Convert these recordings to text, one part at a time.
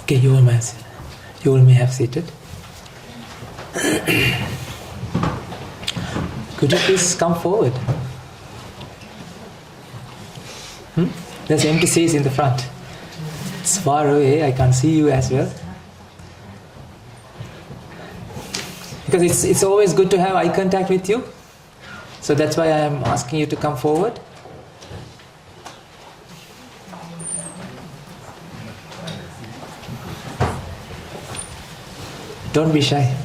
Okay, you will may have seated. Could you please come forward? There's empty seats in the front. It's far away, I can't see you as well. Because it's always good to have eye contact with you. So that's why I am asking you to come forward. Don't be shy.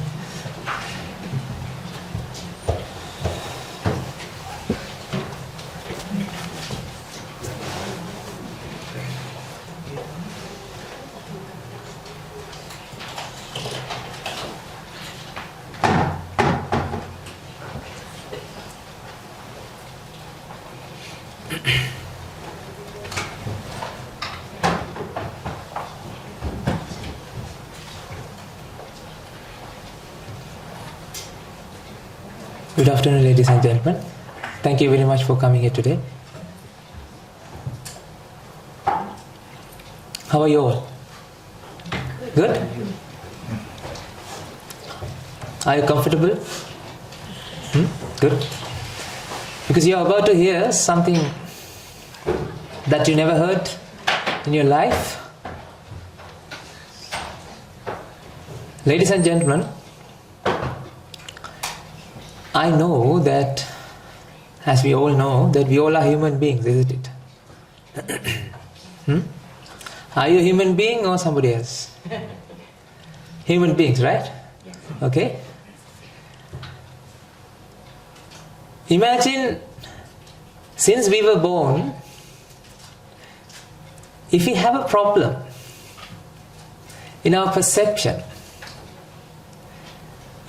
Good afternoon, ladies and gentlemen. Thank you very much for coming here today. How are you all? Good? Are you comfortable? Good. Because you are about to hear something that you never heard in your life. Ladies and gentlemen, I know that, as we all know, that we all are human beings, isn't it? Are you a human being or somebody else? Human beings, right? Yes. Okay. Imagine, since we were born, if we have a problem in our perception,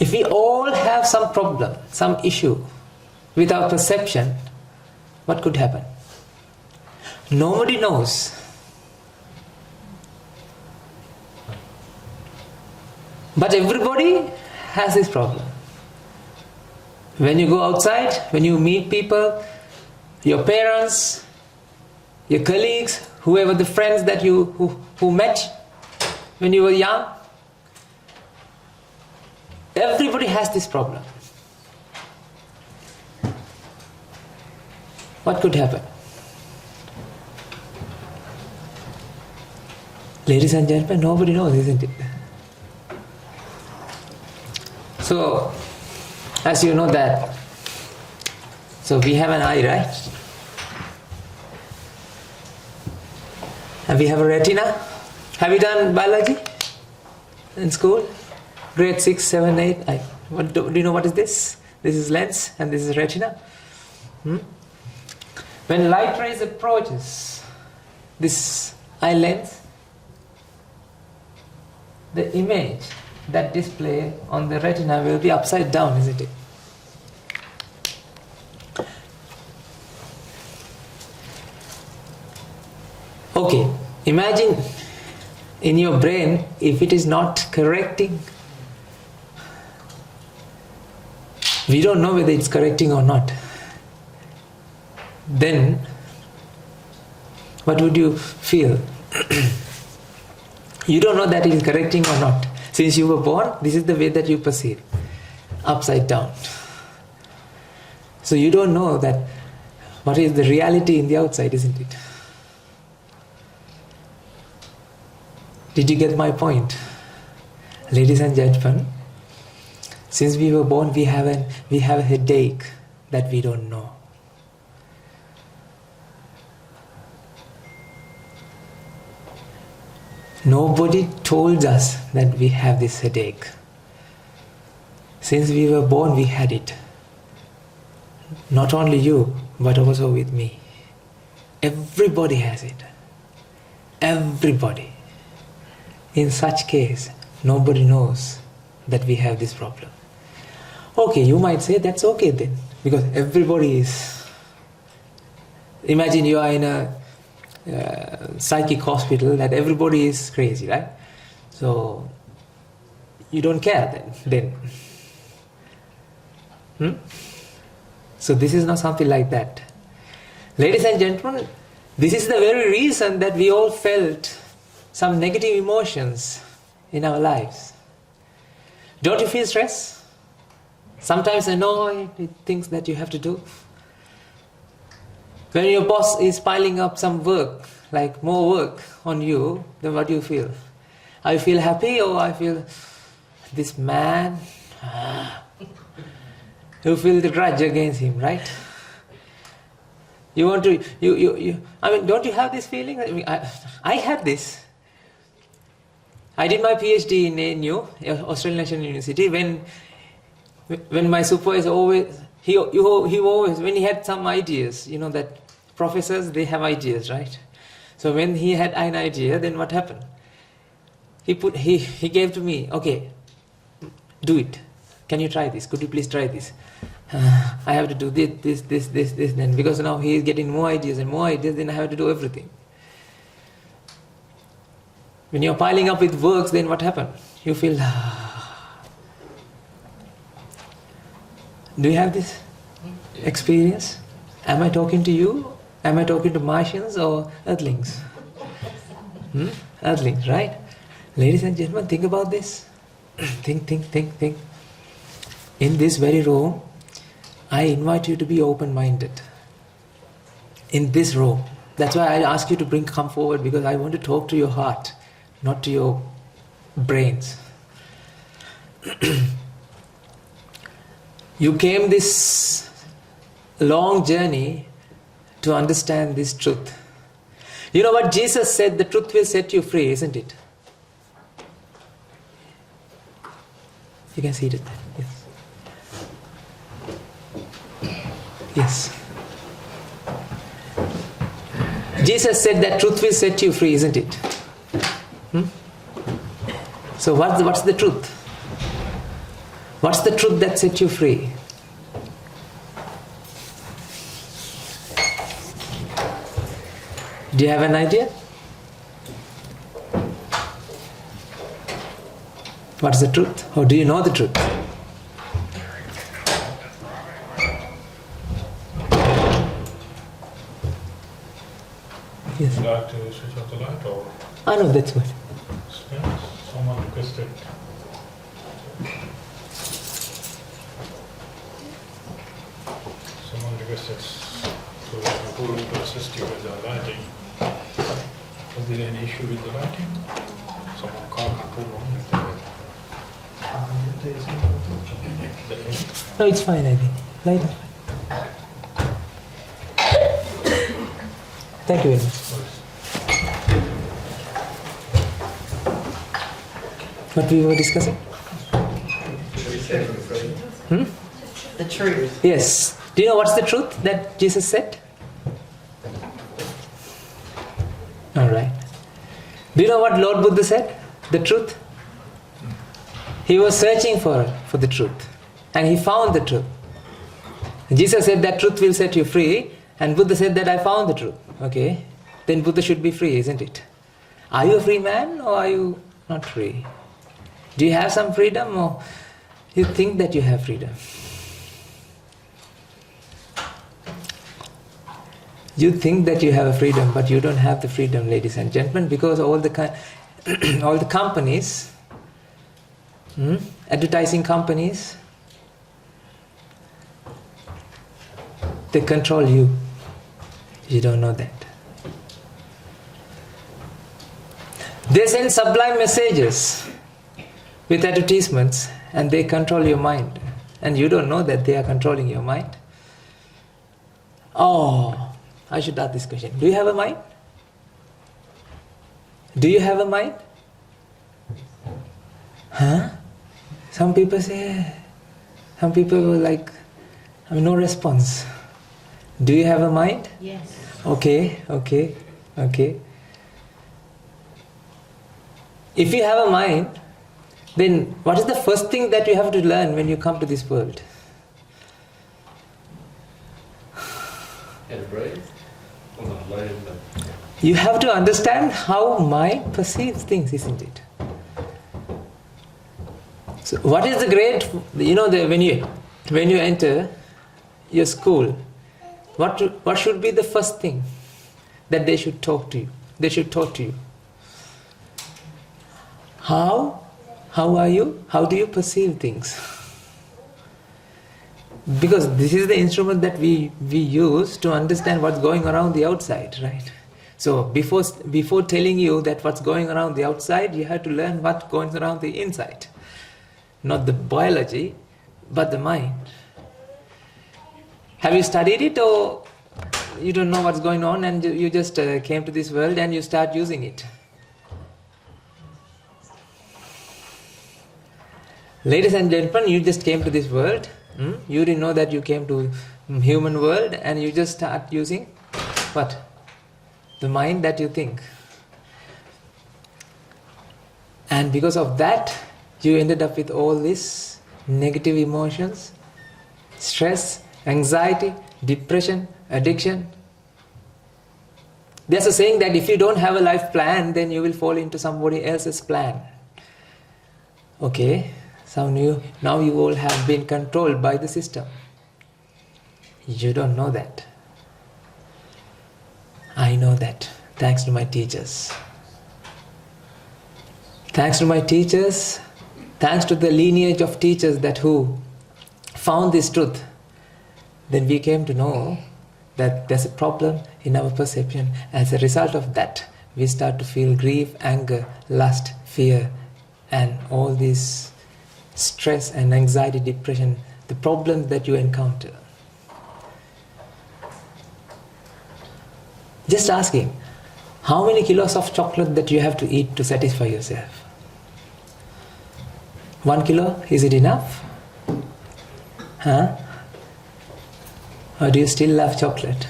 if we all have some problem, some issue with our perception, what could happen? Nobody knows. But everybody has this problem. When you go outside, when you meet people, your parents, your colleagues, whoever the friends that you who met when you were young, everybody has this problem. What could happen? Ladies and gentlemen, nobody knows, isn't it? So, as you know that, so we have an eye, right? And we have a retina. Have you done biology in school? Grade 6, 7, 8. Do you know what is this? This is lens and this is retina. When light rays approaches this eye lens, the image that display on the retina will be upside down, isn't it? Okay, imagine in your brain if it is not correcting. We don't know whether it's correcting or not. Then, what would you feel? You don't know that it is correcting or not. Since you were born, this is the way that you perceive. Upside down. So you don't know that what is the reality in the outside, isn't it? Did you get my point? Ladies and gentlemen, since we were born, we have a headache that we don't know. Nobody told us that we have this headache. Since we were born, we had it. Not only you, but also with me. Everybody has it. Everybody. In such case, nobody knows that we have this problem. Okay, you might say that's okay then, because everybody is. Imagine you are in a psychic hospital that everybody is crazy, right? So you don't care then. So this is not something like that. Ladies and gentlemen, this is the very reason that we all felt some negative emotions in our lives. Don't you feel stress? Sometimes annoyed with things that you have to do. When your boss is piling up some work, like more work on you, then what do you feel? I feel happy, or I feel this man, you feel the grudge against him, right? You want to, I mean, don't you have this feeling? I had this. I did my PhD in ANU, Australian National University, when my supervisor always, he always, when he had some ideas, you know that professors, they have ideas, right? So when he had an idea, then what happened? He gave to me, okay, do it. Can you try this? Could you please try this? I have to do this, then. Because now he is getting more ideas, then I have to do everything. When you're piling up with works, then what happened? You feel, do you have this experience? Am I talking to you? Am I talking to Martians or Earthlings? Earthlings, right? Ladies and gentlemen, think about this. Think. In this very room, I invite you to be open-minded. In this room. That's why I ask you to come forward, because I want to talk to your heart, not to your brains. You came this long journey to understand this truth. You know what Jesus said, the truth will set you free, isn't it? You can see it there. Yes. Jesus said that truth will set you free, isn't it? So what's the truth? What's the truth that sets you free? Do you have an idea? What's the truth? Or do you know the truth? Yes. Would you like to switch off the light, or? I know, that's what. Someone requested. Guru to assist you with the lighting. Was there any issue with the lighting? Someone called Guru. No, it's fine, I think. Light up. Thank you very much. What we were discussing? The truth. Yes. Do you know what's the truth that Jesus said? Alright. Do you know what Lord Buddha said? The truth? He was searching for the truth. And he found the truth. Jesus said that truth will set you free. And Buddha said that I found the truth. Okay. Then Buddha should be free, isn't it? Are you a free man or are you not free? Do you have some freedom or you think that you have freedom? You think that you have a freedom, but you don't have the freedom, ladies and gentlemen, because all the companies, advertising companies, they control you. You don't know that. They send sublime messages with advertisements and they control your mind. And you don't know that they are controlling your mind. Oh, I should ask this question. Do you have a mind? Do you have a mind? Huh? Some people say, some people were like, no response. Do you have a mind? Yes. Okay. If you have a mind, then what is the first thing that you have to learn when you come to this world? How to breathe? You have to understand how mind perceives things, isn't it? So what is the great, when you enter your school, what should be the first thing that they should talk to you? They should talk to you. How are you? How do you perceive things? Because this is the instrument that we use to understand what's going around the outside, right? So before telling you that what's going around the outside, you have to learn what's going around the inside. Not the biology, but the mind. Have you studied it, or you don't know what's going on and you just came to this world and you start using it? Ladies and gentlemen, you just came to this world. You didn't know that you came to human world, and you just start using what? The mind that you think. And because of that, you ended up with all these negative emotions, stress, anxiety, depression, addiction. There's a saying that if you don't have a life plan, then you will fall into somebody else's plan. Okay, so now you all have been controlled by the system. You don't know that. I know that, thanks to my teachers. Thanks to my teachers, thanks to the lineage of teachers who found this truth, then we came to know that there's a problem in our perception. As a result of that, we start to feel grief, anger, lust, fear, and all these stress and anxiety, depression, the problems that you encounter. Just asking, how many kilos of chocolate that you have to eat to satisfy yourself? 1 kilo, is it enough? Huh? Or do you still love chocolate?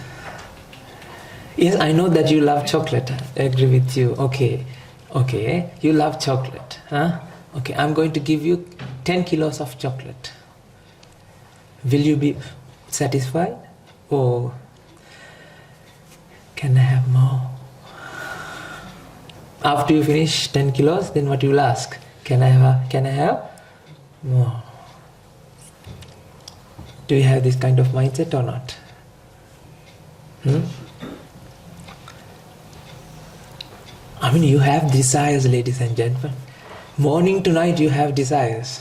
Yes, I know that you love chocolate. I agree with you. Okay, you love chocolate. Huh? Okay, I'm going to give you 10 kilos of chocolate. Will you be satisfied? Or can I have more? After you finish 10 kilos, then what you will ask? Can I have more? Do you have this kind of mindset or not? I mean, you have desires, ladies and gentlemen. Morning to night you have desires.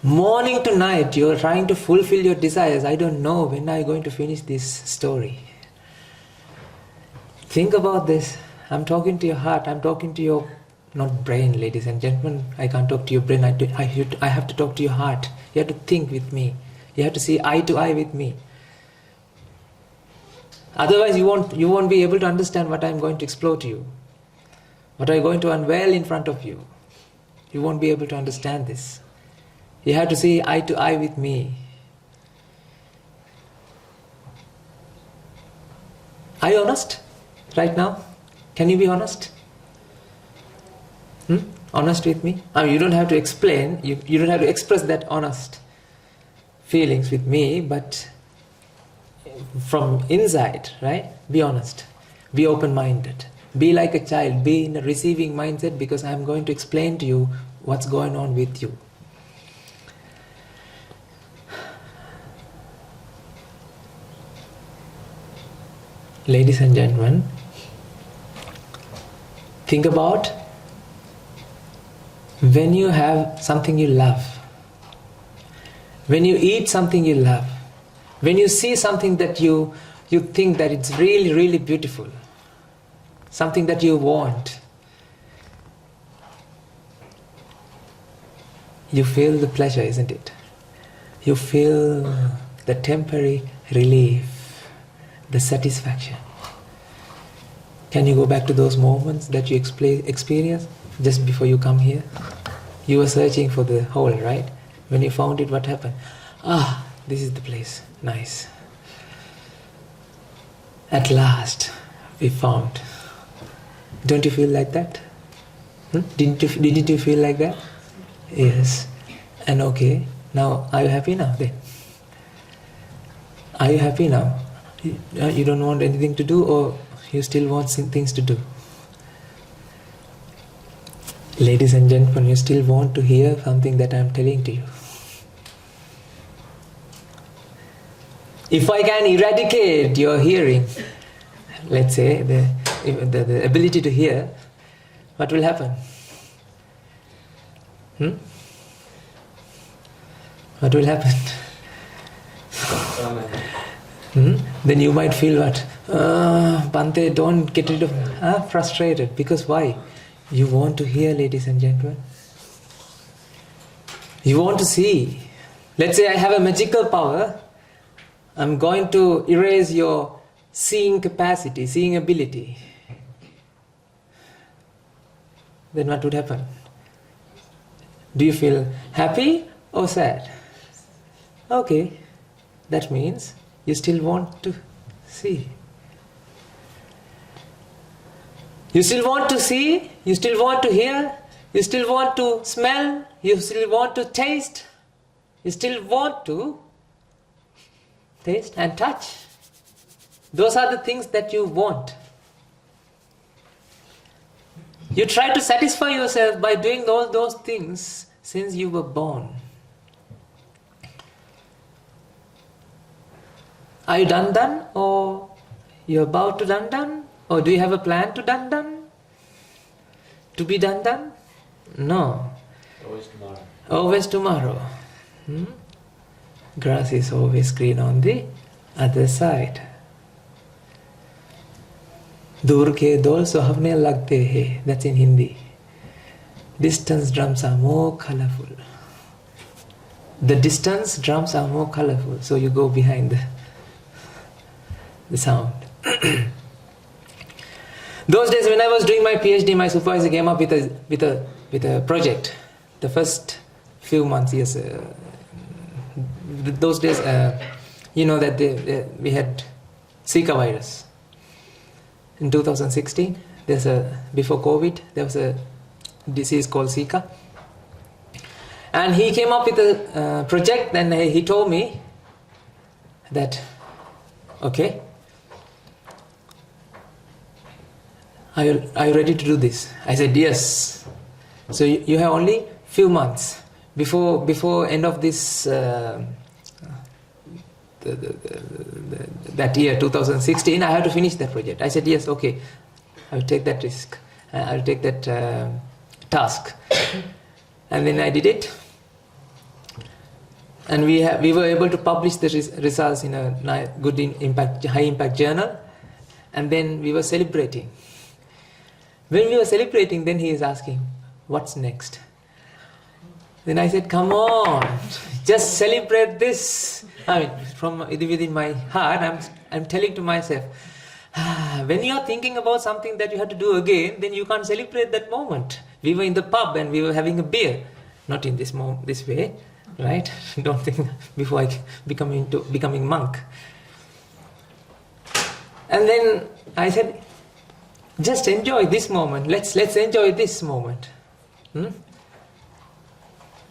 Morning to night you are trying to fulfill your desires. I don't know when are you going to finish this story. Think about this. I'm talking to your heart. I'm talking to your, not brain, ladies and gentlemen. I can't talk to your brain. I have to talk to your heart. You have to think with me. You have to see eye to eye with me. Otherwise you won't be able to understand what I'm going to explore to you. What I'm going to unveil in front of you. You won't be able to understand this. You have to see eye to eye with me. Are you honest right now? Can you be honest? Honest with me? I mean, you don't have to explain, you don't have to express that honest feelings with me, but from inside, right? Be honest. Be open-minded. Be like a child. Be in a receiving mindset, because I'm going to explain to you what's going on with you. Ladies and gentlemen, think about when you have something you love, when you eat something you love, when you see something that you think that it's really, really beautiful, something that you want, you feel the pleasure, isn't it? You feel the temporary relief, the satisfaction. Can you go back to those moments that you experienced just before you come here? You were searching for the hole, right? When you found it, what happened? This is the place. Nice. At last, we found. Don't you feel like that? Didn't you feel like that? Yes. And okay, now are you happy now then? Are you happy now? You don't want anything to do, or you still want things to do? Ladies and gentlemen, you still want to hear something that I am telling to you. If I can eradicate your hearing, let's say the ability to hear, what will happen? What will happen? Then you might feel what? Bante, don't get rid of frustrated. Because why? You want to hear, ladies and gentlemen. You want to see. Let's say I have a magical power. I'm going to erase your seeing capacity, seeing ability. Then what would happen? Do you feel happy or sad? Okay, that means you still want to see. You still want to see, you still want to hear, you still want to smell, you still want to taste, you still want to taste and touch. Those are the things that you want. You try to satisfy yourself by doing all those things since you were born. Are you done or you're about to done? Or do you have a plan to done? To be done? No. Always tomorrow. Always tomorrow. Grass is always green on the other side. दूर के दौर सुहावने लगते हैं. That's in Hindi. Distance drums are more colorful. The distance drums are more colorful, so you go behind the sound. Those days when I was doing my PhD, my supervisor came up with a project. The first few months, yes. Those days, you know that we had Zika virus. In 2016, before COVID, there was a disease called Zika. And he came up with a project, and he told me that, okay, are you ready to do this? I said, yes. So you have only few months before end of this that year 2016. I have to finish that project. I said, yes, okay, I will take that risk. I will take that task. And then I did it. And we were able to publish the results in a good high impact journal. And then we were celebrating. When we were celebrating, then he is asking, what's next? Then I said, come on, just celebrate this. I mean, from within my heart, I'm telling to myself, when you are thinking about something that you have to do again, then you can't celebrate that moment. We were in the pub and we were having a beer. Not in this way, right? Don't think before I becoming monk. And then I said, just enjoy this moment. Let's enjoy this moment.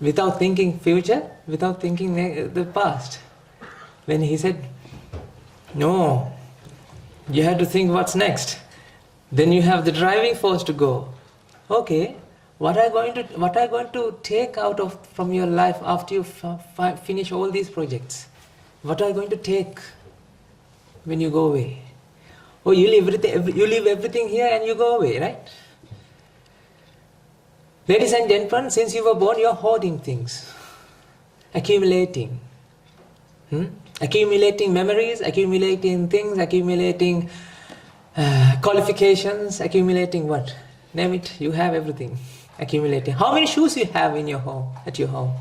Without thinking future, without thinking the past. When he said, no, you have to think what's next. Then you have the driving force to go. Okay, what are you going to take out from your life after you finish all these projects? What are you going to take when you go away? Oh, you leave everything here and you go away, right? Ladies and gentlemen, since you were born, you are hoarding things, accumulating. Accumulating memories, accumulating things, accumulating qualifications, accumulating what? Name it, you have everything. Accumulating. How many shoes you have in your home, at your home?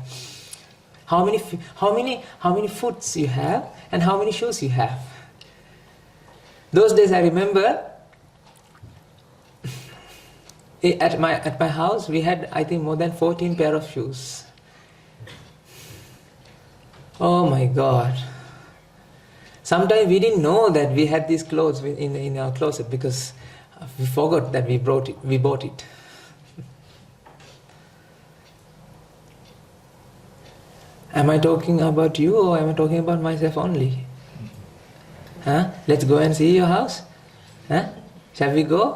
How many foods you have and how many shoes you have? Those days I remember at my house we had, I think, more than 14 pair of shoes. Oh my God. Sometimes we didn't know that we had these clothes in our closet because we forgot that we bought it. Am I talking about you or am I talking about myself only? Let's go and see your house. Shall we go?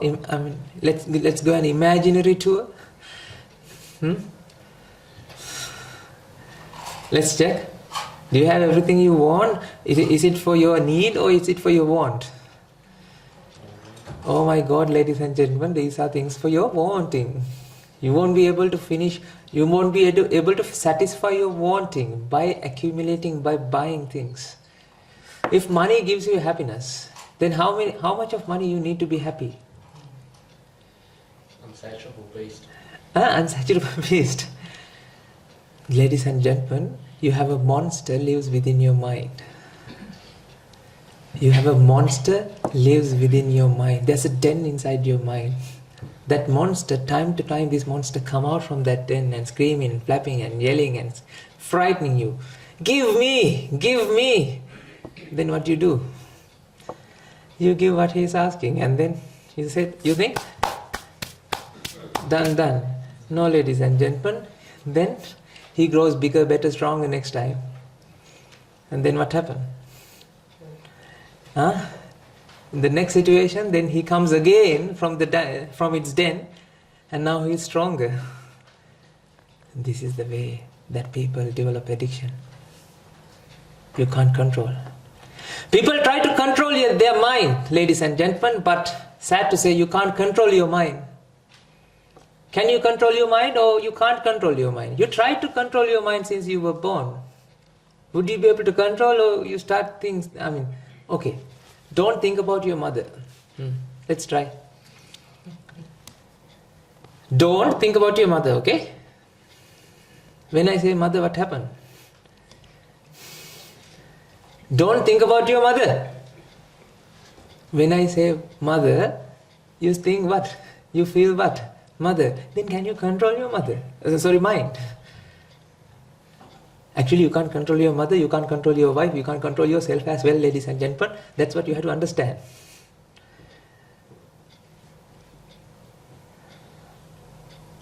Let's go an imaginary tour. Let's check. Do you have everything you want? Is it for your need or is it for your want? Oh my God, ladies and gentlemen, these are things for your wanting. You won't be able to finish, you won't be able to satisfy your wanting by accumulating, by buying things. If money gives you happiness, then how much of money you need to be happy? Unsatiable beast. Unsatiable beast. Ladies and gentlemen, you have a monster lives within your mind. You have a monster lives within your mind. There's a den inside your mind. That monster, time to time, this monster come out from that den and screaming, flapping and yelling and frightening you. Give me! Give me! Then what do? You give what he is asking, and then you say, you think? Done. No, ladies and gentlemen. Then he grows bigger, better, stronger next time. And then what happened? In the next situation, then he comes again from its den, and now he is stronger. This is the way that people develop addiction. You can't control. People try to control their mind, ladies and gentlemen, but sad to say, you can't control your mind. Can you control your mind, or you can't control your mind? You tried to control your mind since you were born. Would you be able to control, or you start things? Okay, don't think about your mother. Let's try. Don't think about your mother, okay? When I say mother, what happened? Don't think about your mother. When I say mother, you think what? You feel what? Mother. Then can you control your mother? Mind. Actually, you can't control your mother, you can't control your wife, you can't control yourself as well, ladies and gentlemen. That's what you have to understand.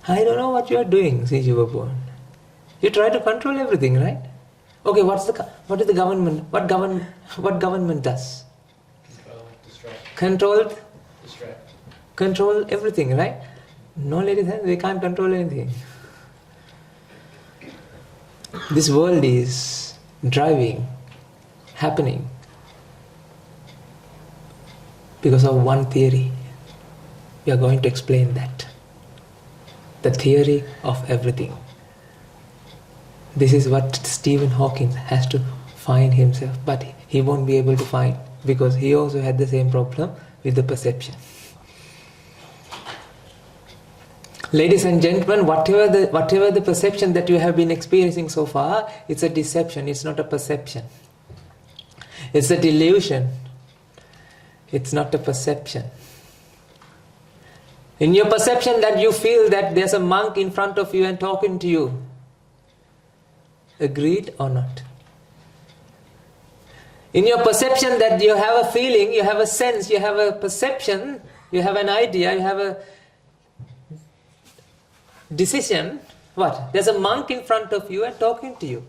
I don't know what you are doing since you were born. You try to control everything, right? Okay, what is the government? What government does? Control, distract. Control, Distract. control everything, right? No, ladies and gentlemen, they can't control anything. This world is happening because of one theory. We are going to explain that. The theory of everything. This is what Stephen Hawking has to find himself, but he won't be able to find, because he also had the same problem with the perception. Ladies and gentlemen, whatever the perception that you have been experiencing so far, it's a deception, it's not a perception. It's a delusion. It's not a perception. In your perception that you feel that there's a monk in front of you and talking to you. Agreed or not? In your perception that you have a feeling, you have a sense, you have a perception, you have an idea, you have a decision, what? There's a monk in front of you and talking to you.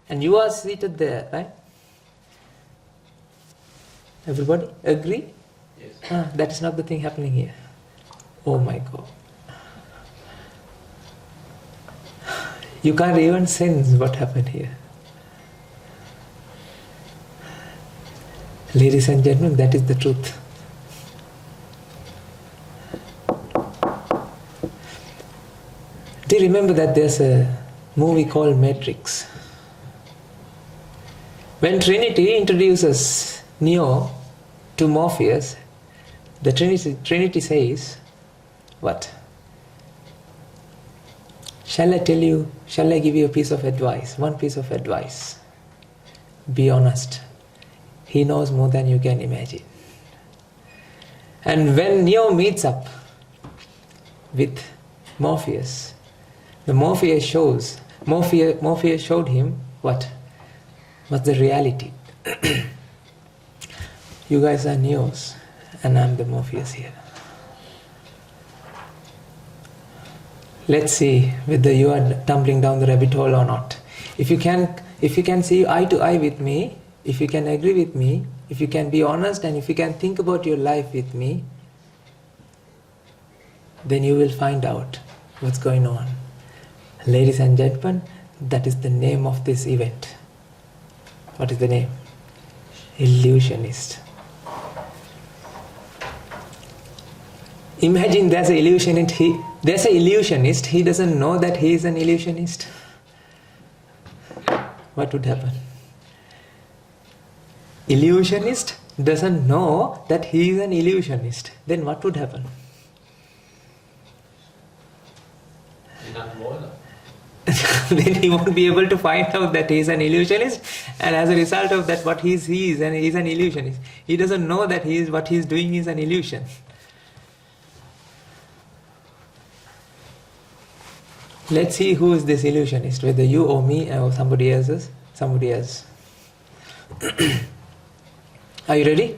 And you are seated there, right? Everybody agree? Yes. That is not the thing happening here. Oh my God. You can't even sense what happened here. Ladies and gentlemen, that is the truth. Do you remember that there's a movie called Matrix? When Trinity introduces Neo to Morpheus, the Trinity says, what? Shall I give you a piece of advice? One piece of advice. Be honest. He knows more than you can imagine. And when Neo meets up with Morpheus, Morpheus showed him what? What's the reality? You guys are Neos, and I'm the Morpheus here. Let's see whether you are tumbling down the rabbit hole or not. If you can see eye to eye with me, if you can agree with me, if you can be honest, and if you can think about your life with me, then you will find out what's going on. Ladies and gentlemen, that is the name of this event. What is the name? Illusionist. Imagine there's an illusionist, he doesn't know that he is an illusionist. What would happen? Illusionist doesn't know that he is an illusionist. Then what would happen? Nothing more than Then he won't be able to find out that he is an illusionist, and as a result of that, what he sees and is an illusionist. He doesn't know that what he is doing is an illusion. Let's see who is this illusionist, whether you or me or somebody else. Are you ready?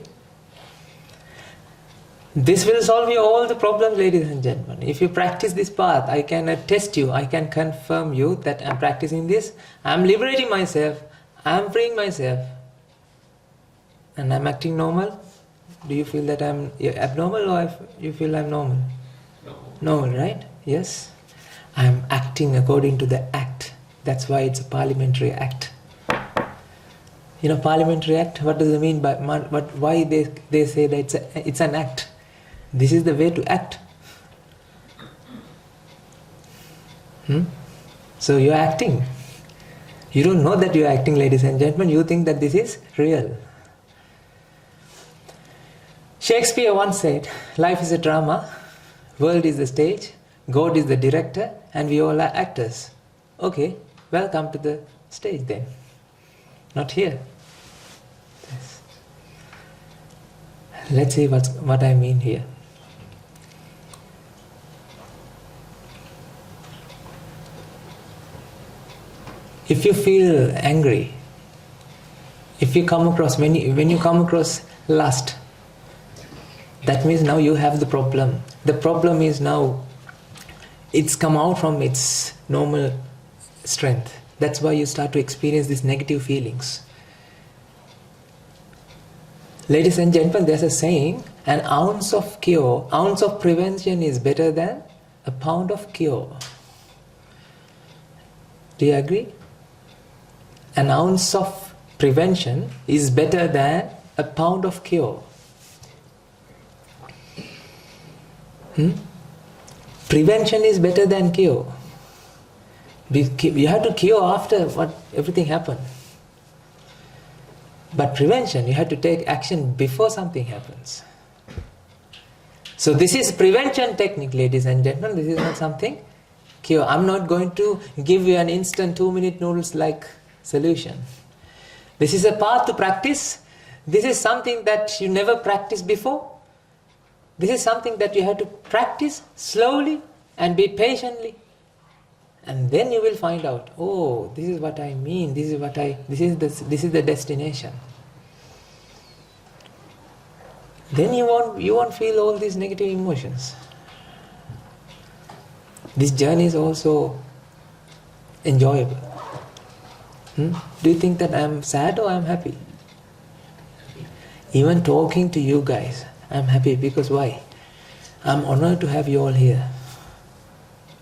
This will solve you all the problems, ladies and gentlemen. If you practice this path, I can attest you, I can confirm you that I'm practicing this, I'm liberating myself, I'm freeing myself, and I'm acting normal. Do you feel that I'm abnormal, or you feel I'm normal? Normal, right? Yes. I'm acting according to the act. That's why it's a parliamentary act. You know, parliamentary act, what does it mean by why they say that it's an act? This is the way to act. So you're acting. You don't know that you're acting, ladies and gentlemen. You think that this is real. Shakespeare once said, life is a drama, world is the stage, God is the director, and we all are actors. Okay, welcome to the stage then. Not here. Yes. Let's see what I mean here. If you feel angry, if you come across, when you come across lust, that means now you have the problem. The problem is now it's come out from its normal strength. That's why you start to experience these negative feelings. Ladies and gentlemen, there's a saying, an ounce of prevention is better than a pound of cure. Do you agree? An ounce of prevention is better than a pound of cure. Prevention is better than cure. You have to cure after everything happened. But prevention, you have to take action before something happens. So this is prevention technique, ladies and gentlemen. This is not something cure. I'm not going to give you an instant 2-minute noodles-like solution. This is a path to practice. This is something that you never practiced before. This is something that you have to practice slowly and be patiently. And then you will find out, oh, this is what I mean, this is the destination. Then you won't feel all these negative emotions. This journey is also enjoyable. Do you think that I'm sad or I'm happy? Even talking to you guys, I'm happy because why? I'm honored to have you all here.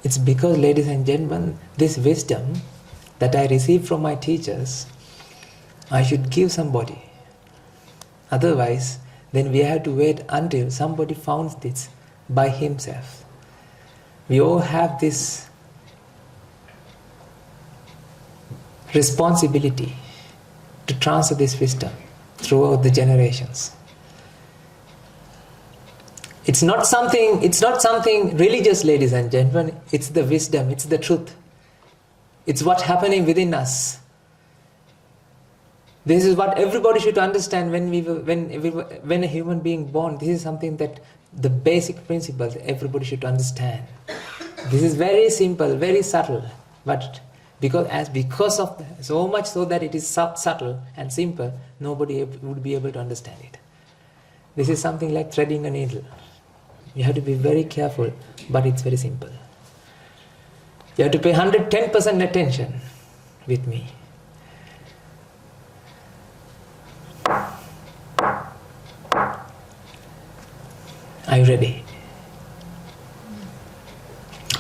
It's because, ladies and gentlemen, this wisdom that I received from my teachers, I should give somebody. Otherwise, then we have to wait until somebody found this by himself. We all have this responsibility to transfer this wisdom throughout the generations. It's not something religious, ladies and gentlemen. It's the wisdom, it's the truth. It's what's happening within us. This is what everybody should understand when a human being born. This is something that the basic principles everybody should understand. This is very simple, very subtle, but because of so much so that it is subtle and simple, nobody would be able to understand it. This is something like threading a needle. You have to be very careful, but it's very simple. You have to pay 110% attention with me. Are you ready?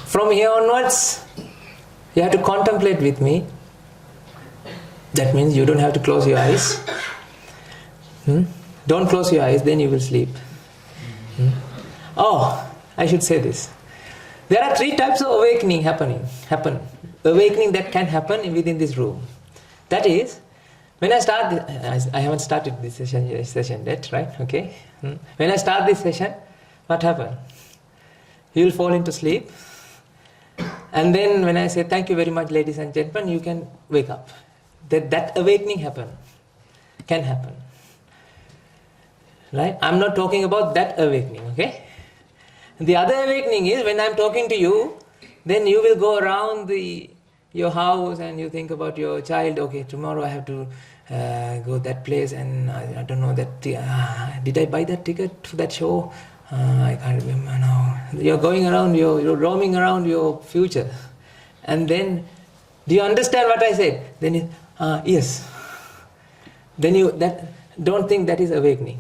From here onwards, you have to contemplate with me. That means you don't have to close your eyes. Don't close your eyes, then you will sleep. Oh, I should say this. There are 3 types of awakening happen. Awakening that can happen within this room. That is, when I start, I haven't started this session yet, right? Okay. When I start this session, what happens? You will fall into sleep. And then when I say, thank you very much, ladies and gentlemen, you can wake up. That awakening can happen. Right? I'm not talking about that awakening, okay? The other awakening is when I'm talking to you, then you will go around your house and you think about your child. Okay, tomorrow I have to go that place, and I don't know that. Did I buy that ticket to that show? I can't remember now. You're going around. You're roaming around your future, and then do you understand what I said? Then yes. Then don't think that is awakening.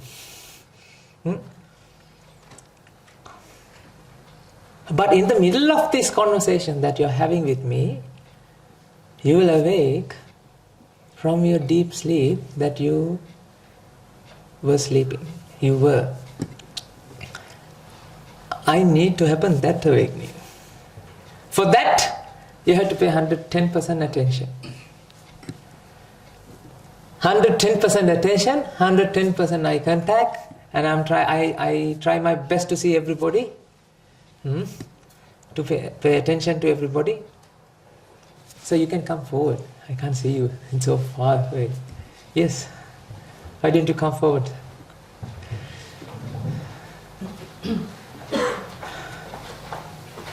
But in the middle of this conversation that you're having with me, you will awake from your deep sleep that you were sleeping. You were. I need to happen that awakening. For that, you have to pay 110% attention. 110% attention, 110% eye contact, and I try my best to see everybody. To pay attention to everybody. So you can come forward. I can't see you. It's so far away. Yes. Why don't you come forward?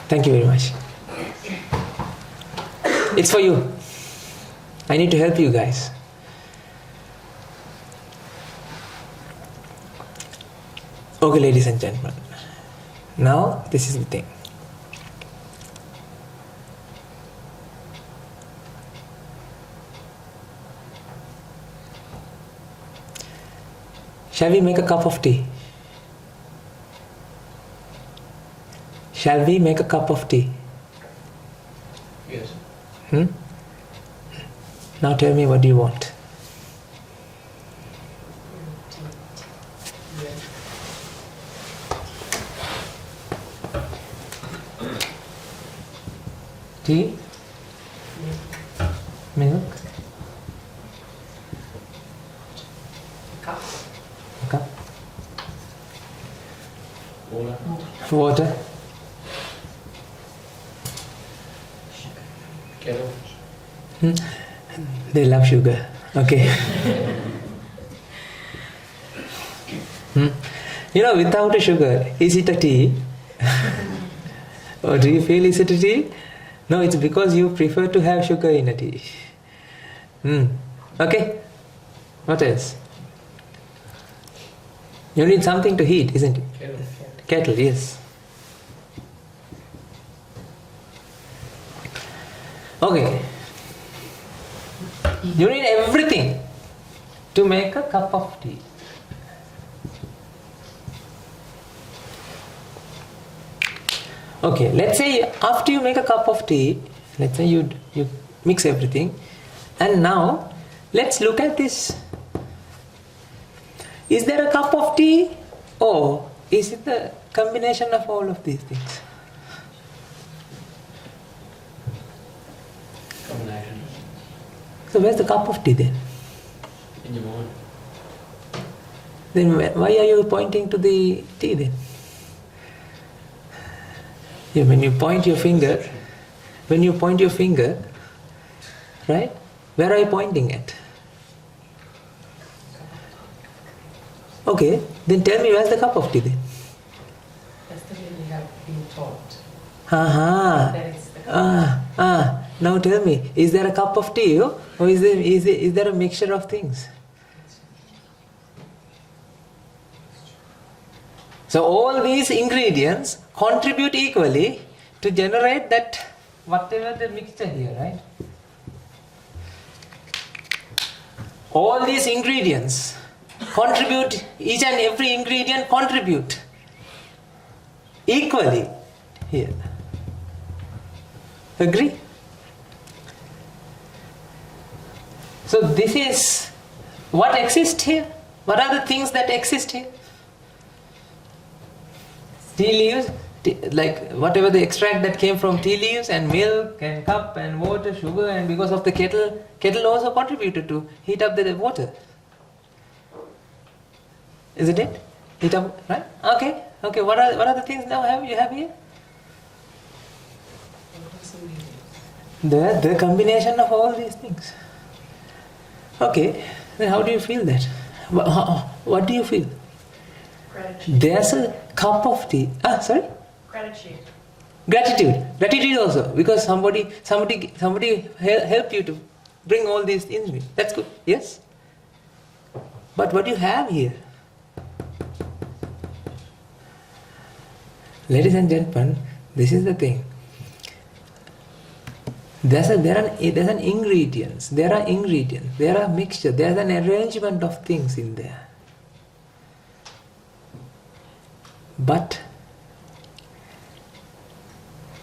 Thank you very much. It's for you. I need to help you guys. Okay, ladies and gentlemen. Now, this is the thing. Shall we make a cup of tea? Shall we make a cup of tea? Yes. Now tell me, what do you want? Tea? Milk? Cup. A cup? Water. Water? Kettle. They love sugar. Okay. Without a sugar, is it a tea? Or do you feel is it a tea? No, it's because you prefer to have sugar in a tea. Okay. What else? You need something to heat, isn't it? Kettle. Kettle, yes. Okay. You need everything to make a cup of tea. Okay, let's say after you make a cup of tea, let's say you mix everything, and now let's look at this. Is there a cup of tea, or is it the combination of all of these things? Combination. So where's the cup of tea then? In your mind. Then why are you pointing to the tea then? Yeah, when you point your finger, right? Where are you pointing at? Okay, then tell me, where's the cup of tea then? That's the way we have been taught. Aha. That it's the cup. Now tell me, is there a cup of tea, or is there a mixture of things? So all these ingredients contribute equally to generate that whatever the mixture here, right? All these ingredients contribute, each and every ingredient contribute equally here. Agree? So this is what exists here. What are the things that exist here? Tea leaves, like whatever the extract that came from tea leaves and milk and cup and water, sugar, and because of the kettle also contributed to heat up the water. Isn't it? Heat up, right? Okay. What are the things now you have here? The combination of all these things. Okay. Then how do you feel that? What do you feel? Gratitude. There's a cup of tea. Sorry? Gratitude. Gratitude also, because somebody helped you to bring all these things. That's good. Yes. But what you have here, ladies and gentlemen, this is the thing. There are ingredients, there are mixture, there's an arrangement of things in there. But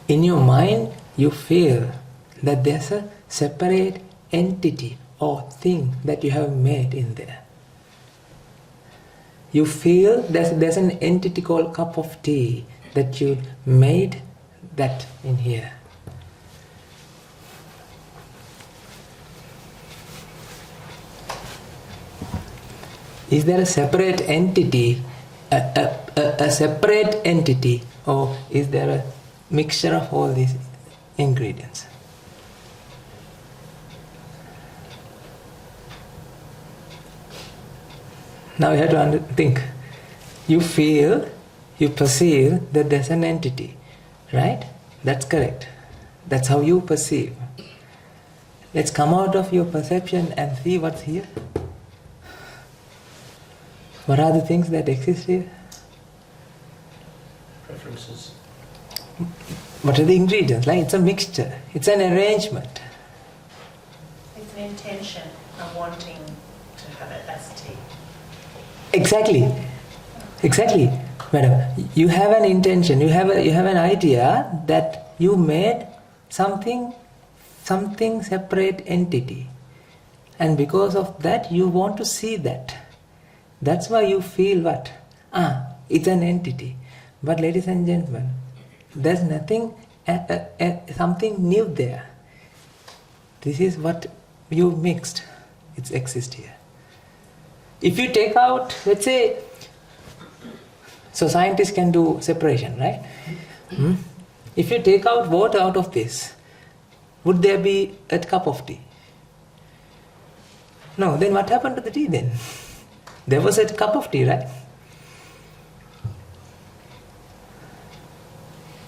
in your mind, you feel that there's a separate entity or thing that you have made in there. You feel there's an entity called cup of tea that you made that in here. Is there a separate entity, a separate entity, or is there a mixture of all these ingredients? Now you have to think. You feel, you perceive that there's an entity, right? That's correct. That's how you perceive. Let's come out of your perception and see what's here. What are the things that exist here? Preferences. What are the ingredients? Like it's a mixture. It's an arrangement. It's an intention of wanting to have it as tea. Exactly, madam. You have an intention. You have an idea that you made something separate entity, and because of that, you want to see that. That's why you feel what? It's an entity. But ladies and gentlemen, there's nothing, something new there. This is what you mixed. It exists here. If you take out, let's say, so scientists can do separation, right? If you take out water out of this, would there be a cup of tea? No, then what happened to the tea then? There was a cup of tea, right?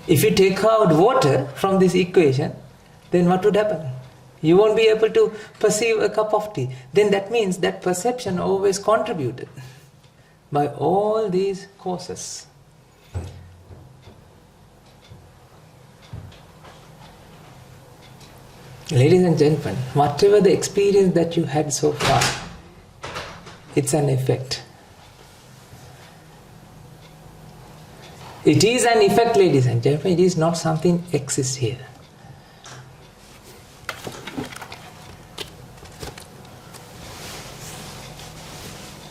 If you take out water from this equation, then what would happen? You won't be able to perceive a cup of tea. Then that means that perception always contributed by all these causes. Ladies and gentlemen, whatever the experience that you had so far, it's an effect. It is an effect, ladies and gentlemen. It is not something exists here.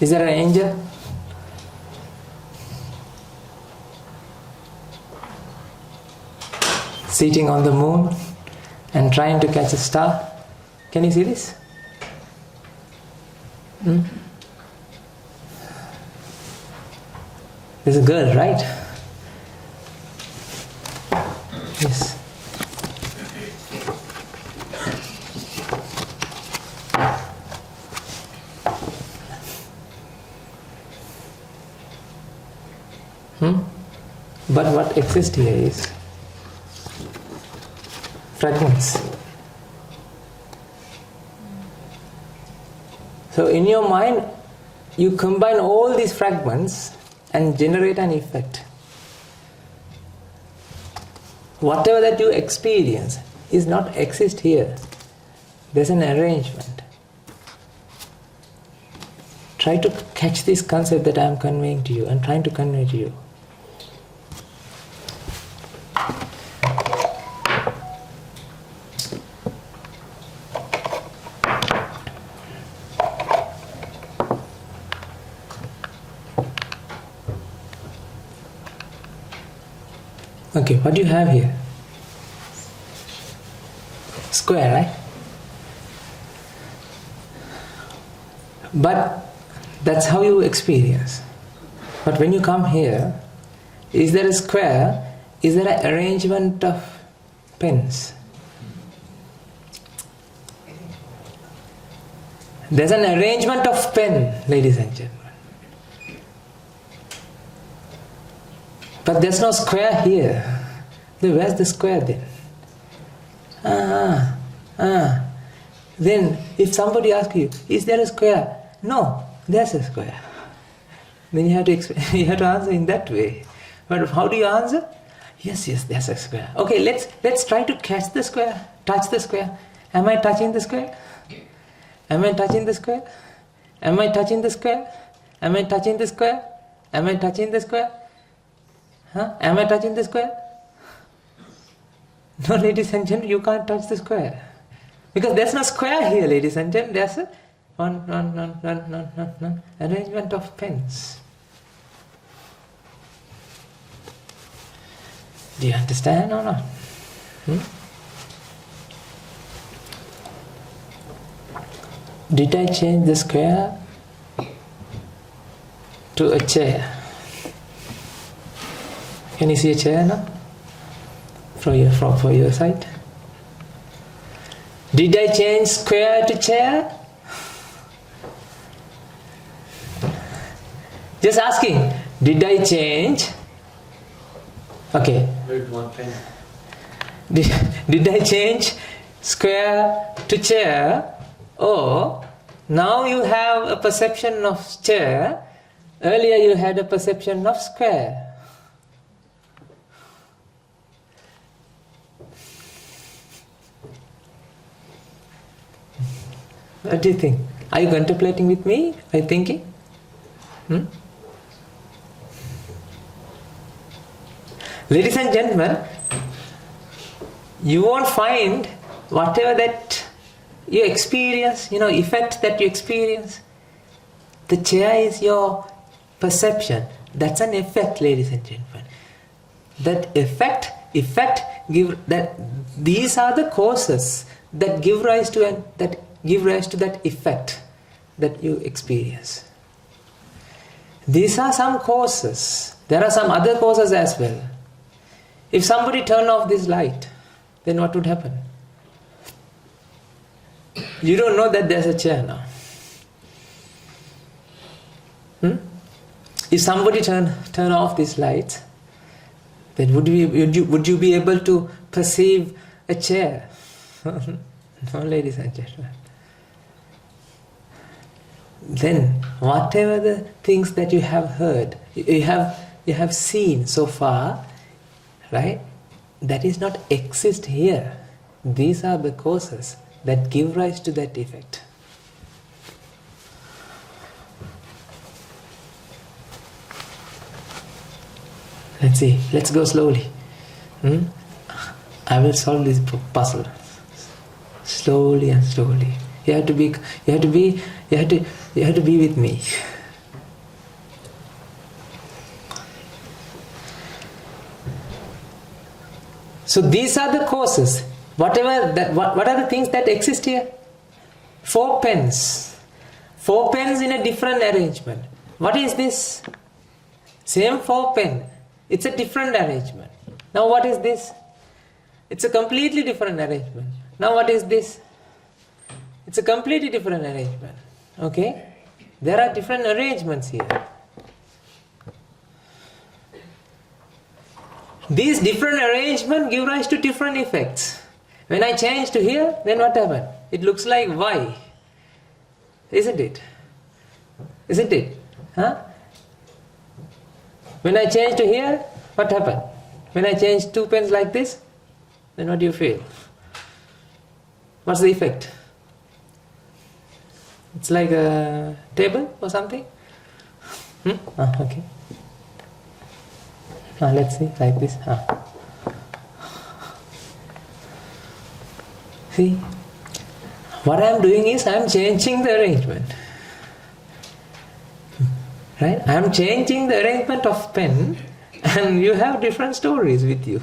Is there an angel? Sitting on the moon and trying to catch a star? Can you see this? There's a girl, right? Yes. But what exists here is fragments. So in your mind, you combine all these fragments and generate an effect. Whatever that you experience is not exist here. There's an arrangement. Try to catch this concept that I am conveying to you and trying to convey to you. Okay, what do you have here? Square, right? But that's how you experience. But when you come here, is there a square? Is there an arrangement of pens? There's an arrangement of pen, ladies and gentlemen. But there's no square here. Then where's the square then? Then if somebody asks you, is there a square? No, there's a square. Then you have to you have to answer in that way. But how do you answer? Yes, there's a square. Okay, let's try to catch the square, touch the square. Am I touching the square? Am I touching the square? Am I touching the square? Am I touching the square? Am I touching the square? Am I touching the square? No, ladies and gentlemen, you can't touch the square. Because there's no square here, ladies and gentlemen. There's a arrangement of pens. Do you understand or not? Did I change the square to a chair? Can you see a chair now? For your side? Did I change square to chair? Just asking, did I change? Okay. Moved one pen. Did I change square to chair? Or now you have a perception of chair, earlier you had a perception of square. What do you think? Are you contemplating with me? Are you thinking? Ladies and gentlemen, you won't find whatever that you experience, effect that you experience. The chair is your perception. That's an effect, ladies and gentlemen. That effect these are the causes that give rise to that effect that you experience. These are some causes. There are some other causes as well. If somebody turned off this light, then what would happen? You don't know that there's a chair now. If somebody turn off these lights, then would you be able to perceive a chair? No, ladies and gentlemen. Then whatever the things that you have heard, you have seen so far, right? That is not exist here. These are the causes that give rise to that effect. Let's see. Let's go slowly. I will solve this puzzle slowly and slowly. You have to be with me. So these are the causes. What are the things that exist here? 4 pens. 4 pens in a different arrangement. What is this? Same 4 pen. It's a different arrangement. Now what is this? It's a completely different arrangement. Now what is this? It's a completely different arrangement. Okay? There are different arrangements here. These different arrangements give rise to different effects. When I change to here, then what happened? It looks like Y. Isn't it? Isn't it? When I change to here, what happened? When I change 2 pens like this, then what do you feel? What's the effect? It's like a table or something? Okay. Let's see, like this. See, what I am doing is I am changing the arrangement. Right? I am changing the arrangement of pen And you have different stories with you.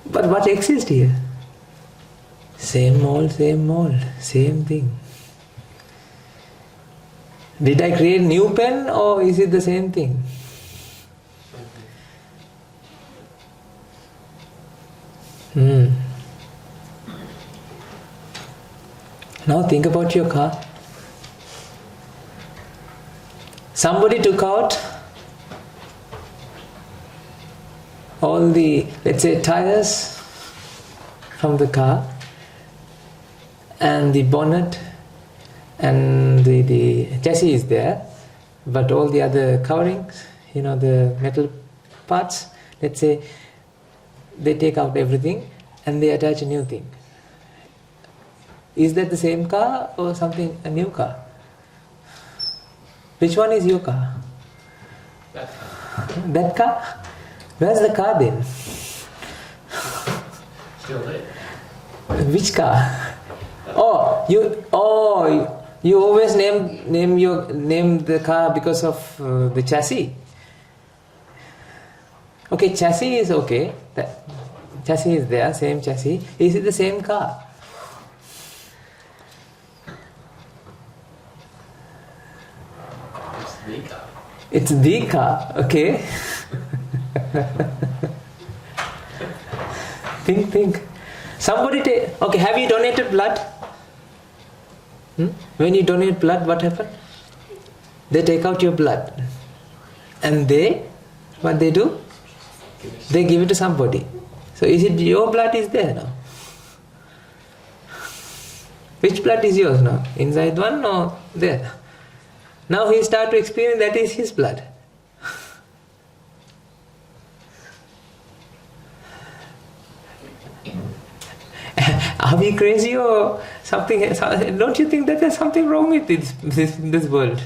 But what exists here? Same old, same thing. Did I create new pen or is it the same thing? Now think about your car. Somebody took out all the, let's say, tires from the car and the bonnet and the chassis is there, but all the other coverings, the metal parts, let's say, they take out everything and they attach a new thing. Is that the same car or a new car? Which one is your car? That That car? Where's the car then? still there. Which car? You always name the car because of the chassis. Okay, chassis is okay. The chassis is there, same chassis. Is it the same car? It's the car. It's the car, okay. Think. Somebody okay, have you donated blood? When you donate blood, what happens? They take out your blood. And what they do? They give it to somebody. So is it your blood is there now? Which blood is yours now? Inside one or there? Now he starts to experience that is his blood. Are we crazy or something? Don't you think that there's something wrong with this world?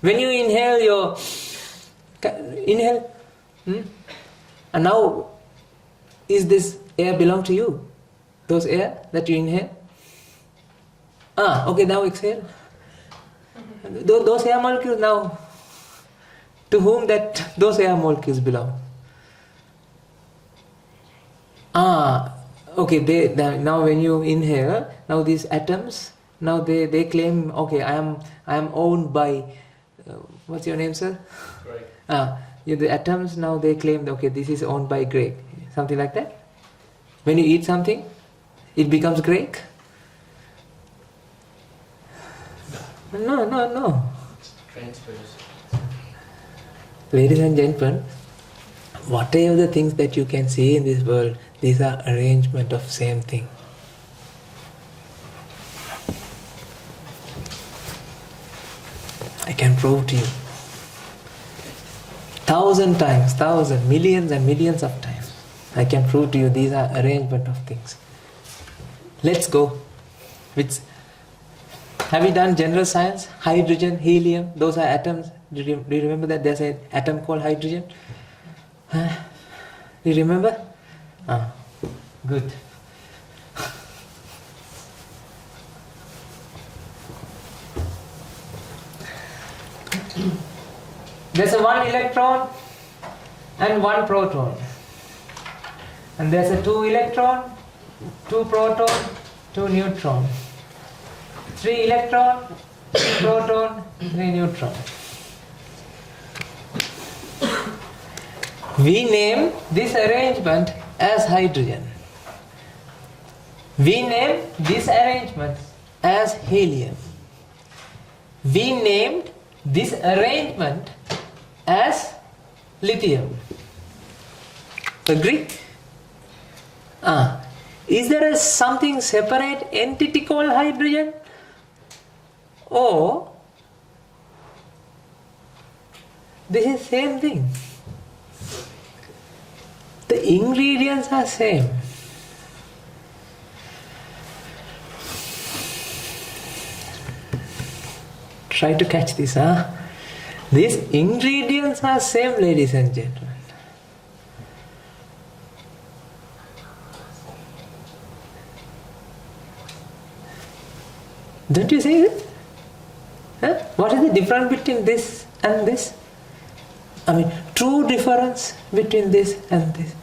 When you inhale and now is this air belong to you? Those air that you inhale? Okay, now exhale. Those air molecules now, to whom those air molecules belong? Okay, now when you inhale, now these atoms, now they claim, okay, I am owned by, what's your name, sir? Right. The atoms, now they claim, okay, this is owned by Greg. Something like that? When you eat something, it becomes Greg? No. Transfers. Ladies and gentlemen, whatever the things that you can see in this world, these are arrangement of same thing. I can prove to you. 1,000 times, millions and millions of times. I can prove to you these are arrangement of things. Let's go. Have you done general science? Hydrogen, helium, those are atoms. Do you remember that there's an atom called hydrogen? Do you remember? Good. There's a 1 electron and 1 proton. And there's a 2 electron, 2 proton, 2 neutron. 3 electron, 3 proton, 3 neutron. We name this arrangement as hydrogen. We name this arrangement as helium. We named this arrangement as lithium. Agree? Is there something separate entity called hydrogen? Or this is same thing? The ingredients are same. Try to catch this, These ingredients are same, ladies and gentlemen. Don't you see it? What is the difference between this and this? I mean, true difference between this and this.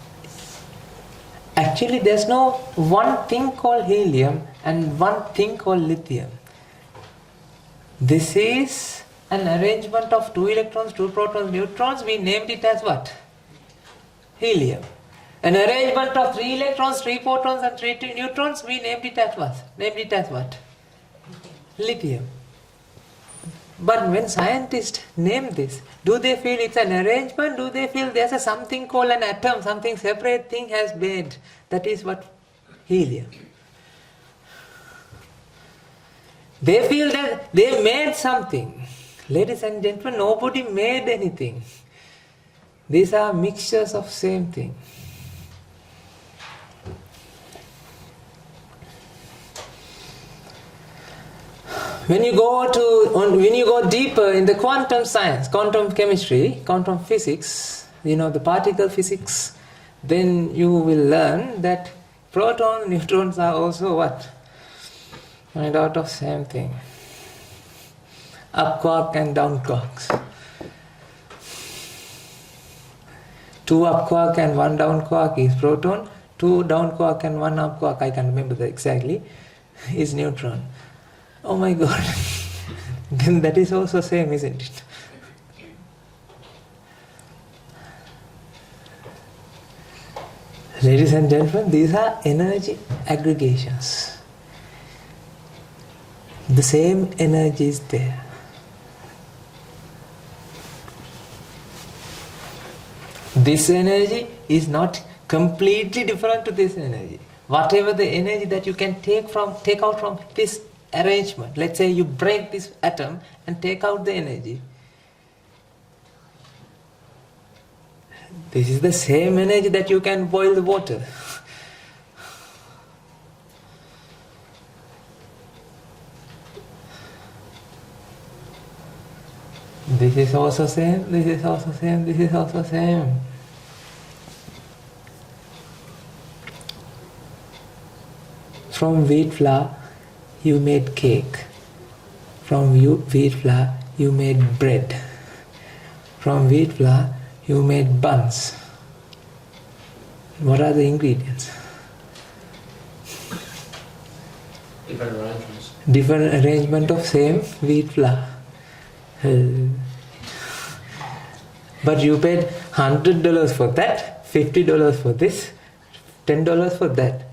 Actually, there's no one thing called helium and one thing called lithium. This is an arrangement of 2 electrons, 2 protons, neutrons. We named it as what? Helium. An arrangement of 3 electrons, 3 protons and 3 neutrons. We named it as what? Lithium. But when scientists name this, do they feel it's an arrangement? Do they feel there's something called an atom, something separate thing has made? That is what? Helium. They feel that they made something. Ladies and gentlemen, nobody made anything. These are mixtures of same thing. When you go deeper in the quantum science, quantum chemistry, quantum physics, the particle physics, then you will learn that protons, neutrons are also what? Made out of same thing. Up quark and down quarks. 2 up quark and 1 down quark is proton. 2 down quark and 1 up quark, I can't remember that exactly, is neutron. Oh my God. Then that is also same, isn't it? Ladies and gentlemen, these are energy aggregations. The same energy is there. This energy is not completely different to this energy. Whatever the energy that you can take out from this arrangement, let's say you break this atom and take out the energy. This is the same energy that you can boil the water. This is also same, this is also same, this is also same. From wheat flour, you made cake. From wheat flour, you made bread. From wheat flour, you made buns. What are the ingredients? Different arrangements. Different arrangement of same wheat flour. But you paid $100 for that, $50 for this, $10 for that.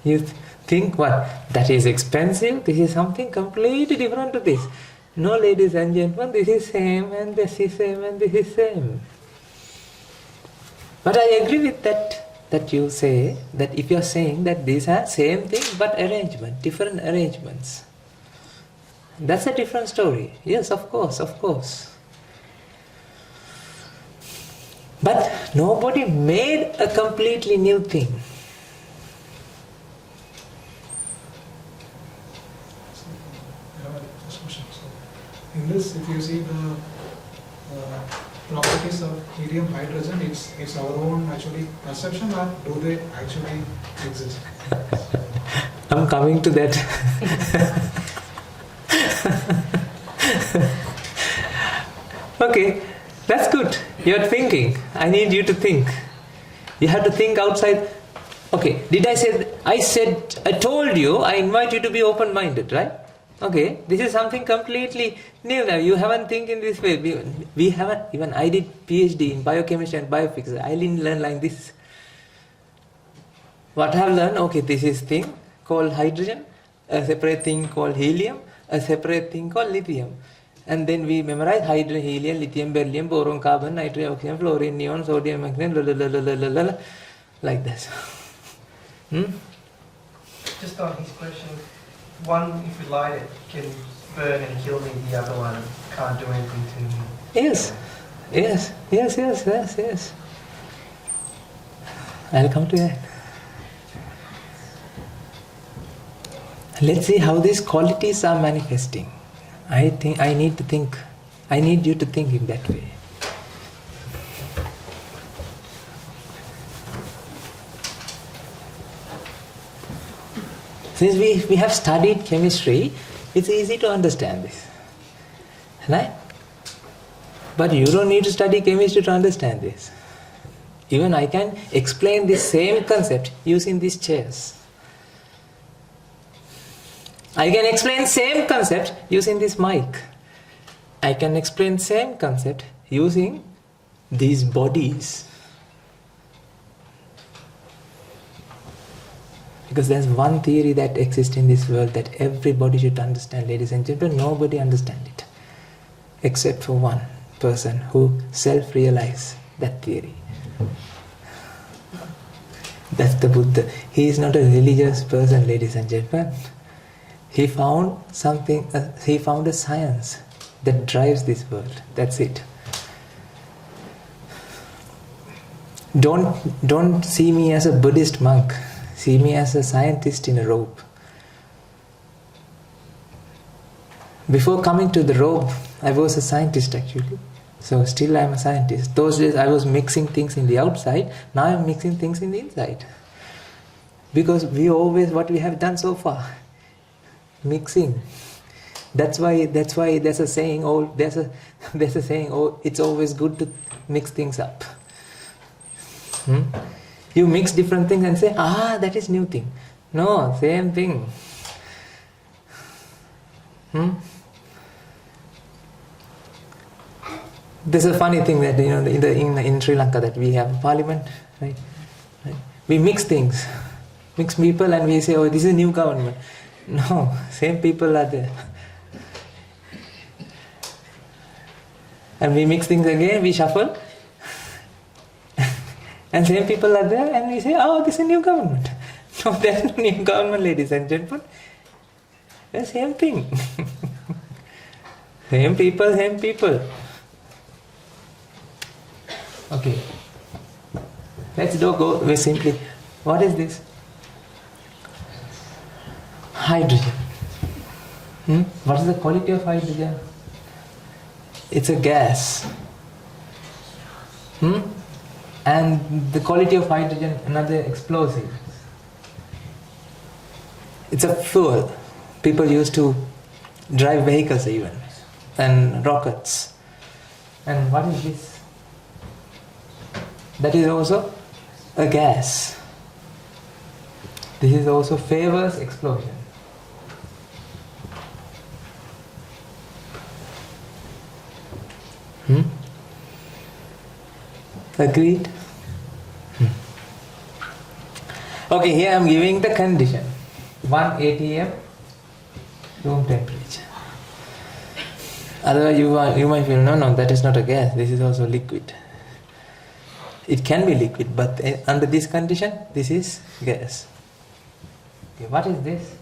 You think what? That is expensive, this is something completely different to this. No, ladies and gentlemen, this is same and this is same and this is same. But I agree with that you say, that if you are saying that these are same thing but arrangement, different arrangements. That's a different story. Yes, of course. But nobody made a completely new thing. In this, if you see the properties of helium, hydrogen, it's our own actually perception, or do they actually exist? I'm coming to that. Okay, that's good. You're thinking. I need you to think. You have to think outside. Okay, I told you, I invite you to be open-minded, right? Okay, this is something completely new now. You haven't think in this way. We haven't, even I did PhD in biochemistry and biophysics. I didn't learn like this. What I have learned, okay, this is thing called hydrogen, a separate thing called helium, a separate thing called lithium. And then we memorize hydrogen, helium, lithium, beryllium, boron, carbon, nitrogen, oxygen, fluorine, neon, sodium, magnesium, like this. Just on his question, one, if we light it, can burn and kill me, the other one can't do anything to me. Yes. I'll come to that. Let's see how these qualities are manifesting. I need you to think in that way. Since we have studied chemistry, It's easy to understand this. Right? But you don't need to study chemistry to understand this. Even I can explain this same concept using these chairs. I can explain same concept using this mic. I can explain same concept using these bodies. Because there's one theory that exists in this world that everybody should understand, ladies and gentlemen. Nobody understands it. Except for one person who self-realized that theory. That's the Buddha. He is not a religious person, ladies and gentlemen. He found something, he found a science that drives this world. That's it. Don't see me as a Buddhist monk. See me as a scientist in a robe. Before coming to the robe, I was a scientist actually. So still I am a scientist. Those days I was mixing things in the outside. Now I am mixing things in the inside. Because what we have done so far, mixing. That's why there's a saying. It's always good to mix things up. You mix different things and say, that is new thing. No, same thing. There's a funny thing that in Sri Lanka that we have a parliament, right? We mix things, mix people, and we say, this is a new government. No, same people are there. And we mix things again, we shuffle. And same people are there, and we say, this is a new government. No, there's no new government, ladies and gentlemen. The same thing. Same people, same people. Okay. Let's go very simply. What is this? Hydrogen. What is the quality of hydrogen? It's a gas. And the quality of hydrogen, another explosive. It's a fuel. People used to drive vehicles even, and rockets. And what is this? That is also a gas. This is also favors explosion. Agreed? Okay, here I am giving the condition. 1 atm room temperature. Otherwise you might feel, no, that is not a gas, this is also liquid. It can be liquid, but under this condition, this is gas. Okay, what is this?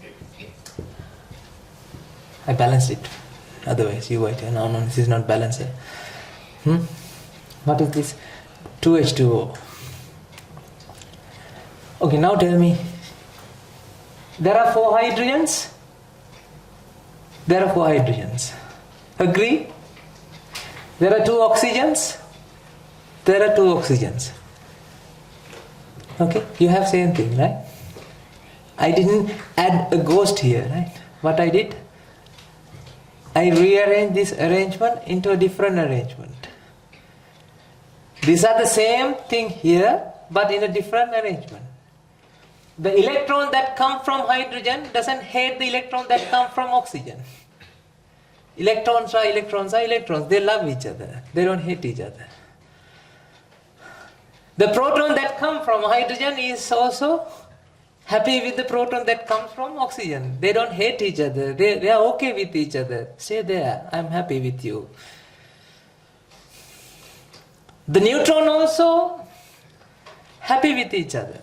I balanced it. Otherwise you might, no, this is not balanced. What is this? 2H2O. Okay, now tell me. There are 4 hydrogens? There are 4 hydrogens. Agree? There are 2 oxygens? There are 2 oxygens. Okay, you have same thing, right? I didn't add a ghost here, right? What I did? I rearranged this arrangement into a different arrangement. These are the same thing here, but in a different arrangement. The electron that comes from hydrogen doesn't hate the electron that comes from oxygen. Electrons are electrons are electrons. They love each other. They don't hate each other. The proton that comes from hydrogen is also happy with the proton that comes from oxygen. They don't hate each other. They are okay with each other. Stay there. I'm happy with you. The neutron also happy with each other.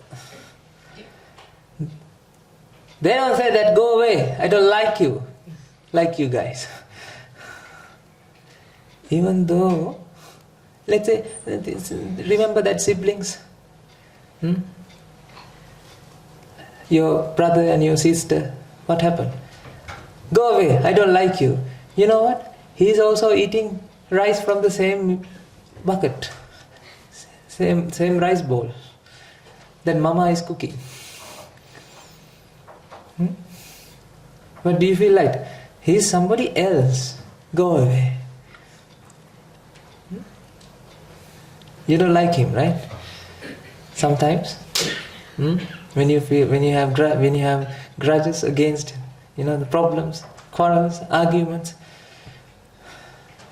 They don't say that, go away, I don't like you guys. Even though, let's say, remember that siblings? Your brother and your sister, what happened? Go away, I don't like you. You know what? He is also eating rice from the same bucket, same rice bowl that mama is cooking. But do you feel like He's somebody else. Go away. You don't like him, right? Sometimes, when you have grudges against, the problems, quarrels, arguments.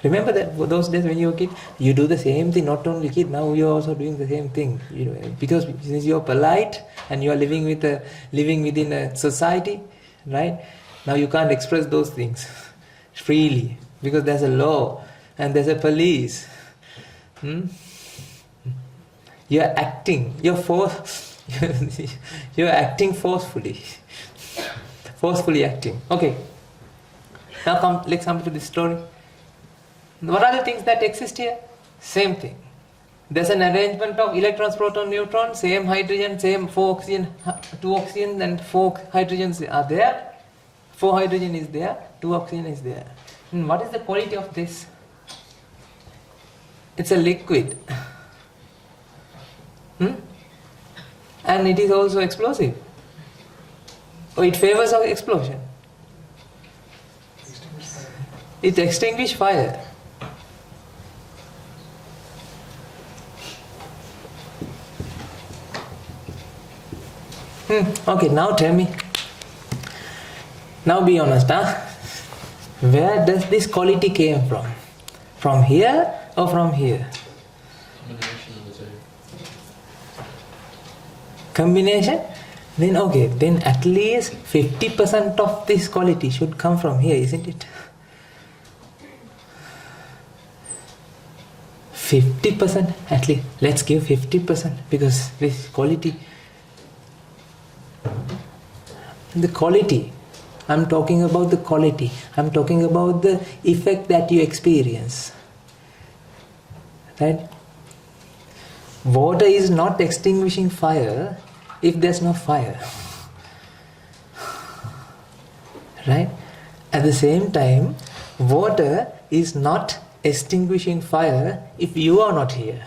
Remember that those days when you were a kid, you do the same thing. Not only kid, now you are also doing the same thing. Because since you are polite and you are living within a society, right? Now you can't express those things freely because there's a law and there's a police. You're acting. You're acting forcefully. Forcefully acting. Okay. Now let's come to this story. What are the things that exist here? Same thing. There's an arrangement of electrons, proton, neutron, same hydrogen, same 4 oxygen, 2 oxygen and 4 hydrogens are there. 4 hydrogen is there, 2 oxygen is there. And what is the quality of this? It's a liquid. And it is also explosive. It favors of explosion. It extinguishes fire. Okay, now tell me. Now be honest, Where does this quality came from? From here or from here? Combination of the two. Combination? Then at least 50% of this quality should come from here, isn't it? 50% at least. Let's give 50% because this quality. The quality. I'm talking about the quality. I'm talking about the effect that you experience. Right? Water is not extinguishing fire if there's no fire. Right? At the same time, water is not extinguishing fire if you are not here.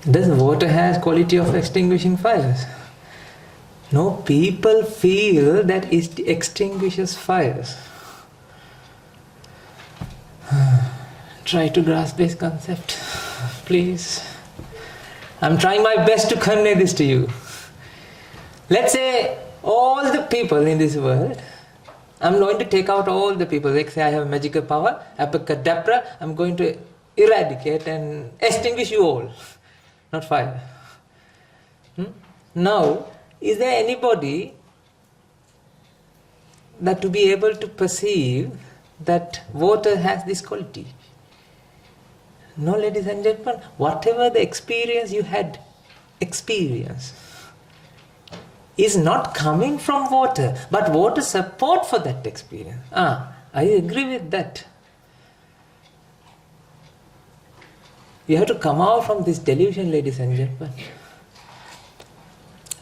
Does water have quality of extinguishing fires? No, people feel that it extinguishes fires. Try to grasp this concept, please. I'm trying my best to convey this to you. Let's say all the people in this world, I'm going to take out all the people. Let's say I have magical power, abracadabra, I'm going to eradicate and extinguish you all. Not fire. Now, is there anybody that to be able to perceive that water has this quality? No, ladies and gentlemen, whatever the experience you had experienced is not coming from water, but water support for that experience. I agree with that. You have to come out from this delusion, ladies and gentlemen.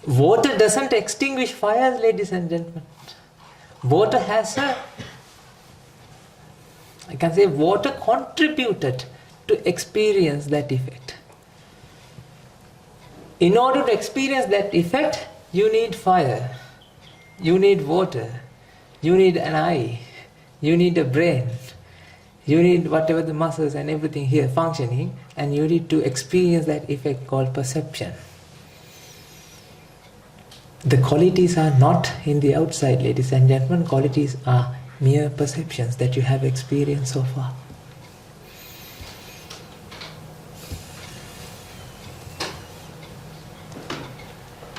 Water doesn't extinguish fires, ladies and gentlemen. Water has water contributed to experience that effect. In order to experience that effect, you need fire, you need water, you need an eye, you need a brain, you need whatever the muscles and everything here functioning, and you need to experience that effect called perception. The qualities are not in the outside, ladies and gentlemen. Qualities are mere perceptions that you have experienced so far.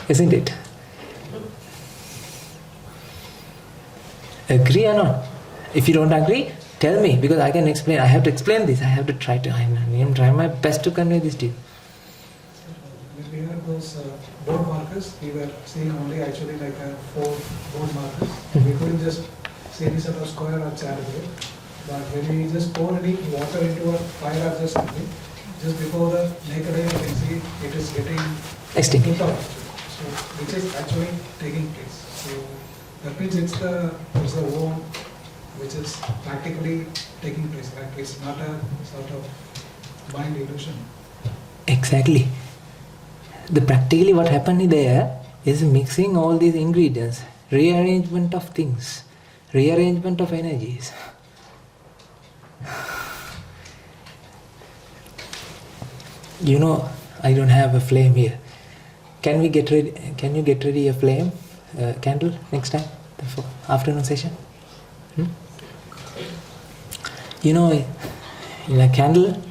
Isn't it? Agree or not? If you don't agree, tell me, because I can explain. I have to explain this. I have to try to. I'm trying my best to convey this to you. When we had those board markers, we were seeing only actually like 4 board markers. We couldn't just see any sort of square or charitable. But when we just pour any water into a fire or just something, just before the naked eye you can see it is getting Extinct. out. So which is actually taking place. So that means it's the zone which is practically taking place. Like it's not a sort of mind illusion. Exactly. Practically what happened there is mixing all these ingredients, rearrangement of things, rearrangement of energies. You know, I don't have a flame here. Can you get ready a flame, candle next time, the afternoon session? You know, in a candle,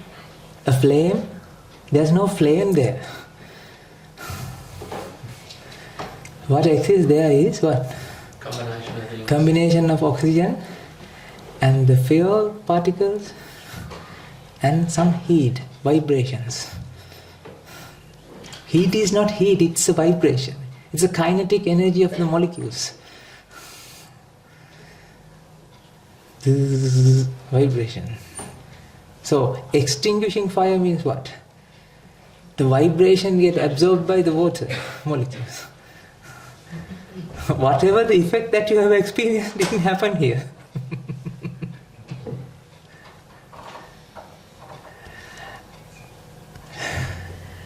a flame, there's no flame there. What exists there is what? Combination of things. Combination of oxygen and the fuel particles and some heat, vibrations. Heat is not heat, it's a vibration. It's a kinetic energy of the molecules. Vibration. So, extinguishing fire means what? The vibration gets absorbed by the water molecules. Whatever the effect that you have experienced didn't happen here.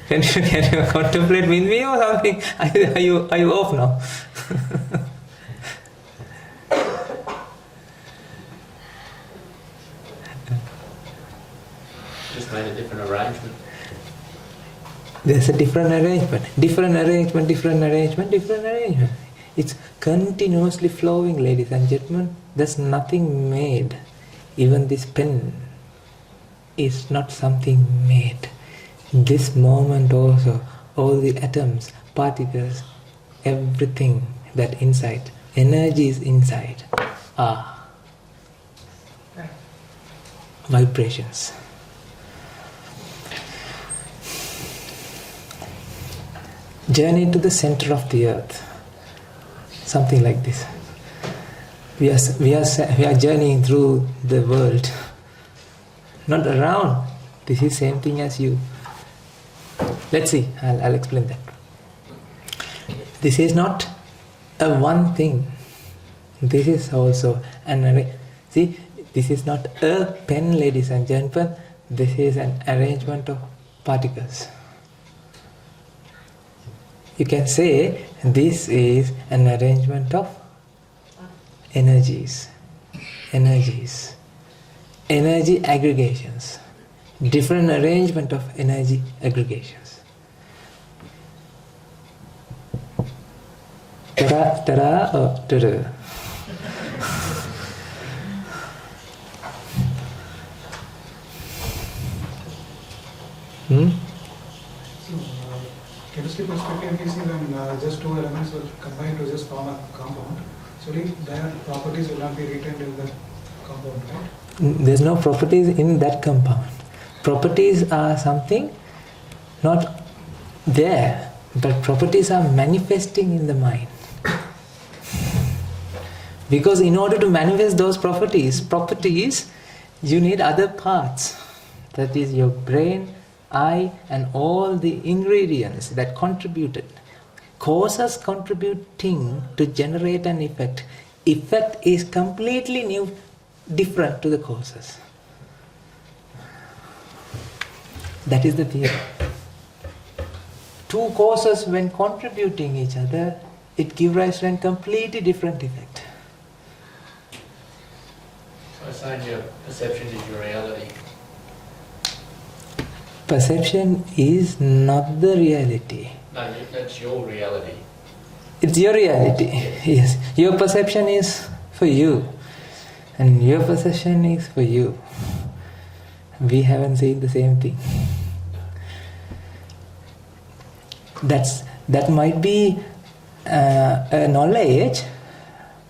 Can you contemplate with me or something? Are you off now? Just made a different arrangement. There's a different arrangement. Different arrangement, different arrangement, different arrangement. It's continuously flowing, ladies and gentlemen. There's nothing made. Even this pen is not something made. This moment also, all the atoms, particles, everything that inside, energy is inside, are vibrations. Journey to the center of the earth. Something like this. We are journeying through the world. Not around. This is same thing as you. Let's see, I'll explain that. This is not a one thing. This is also an array. See, this is not a pen, ladies and gentlemen. This is an arrangement of particles. You can say this is an arrangement of energies, energy aggregations, different arrangement of energy aggregations. Ta-da, ta-da, or ta-da. Chemistry perspective, we see when just two elements will combine to just form a compound, so their properties will not be retained in the compound, right? There's no properties in that compound. Properties are something not there, but properties are manifesting in the mind. Because in order to manifest those properties, you need other parts. That is your brain, eye, and all the ingredients that contributed. Causes contributing to generate an effect. Effect is completely new, different to the causes. That is the theory. Two causes, when contributing each other, it gives rise to a completely different effect. So I'm saying your perception is your reality. Perception is not the reality. No, that's your reality. It's your reality. Yes. Your perception is for you. And your perception is for you. We haven't seen the same thing. That might be a knowledge,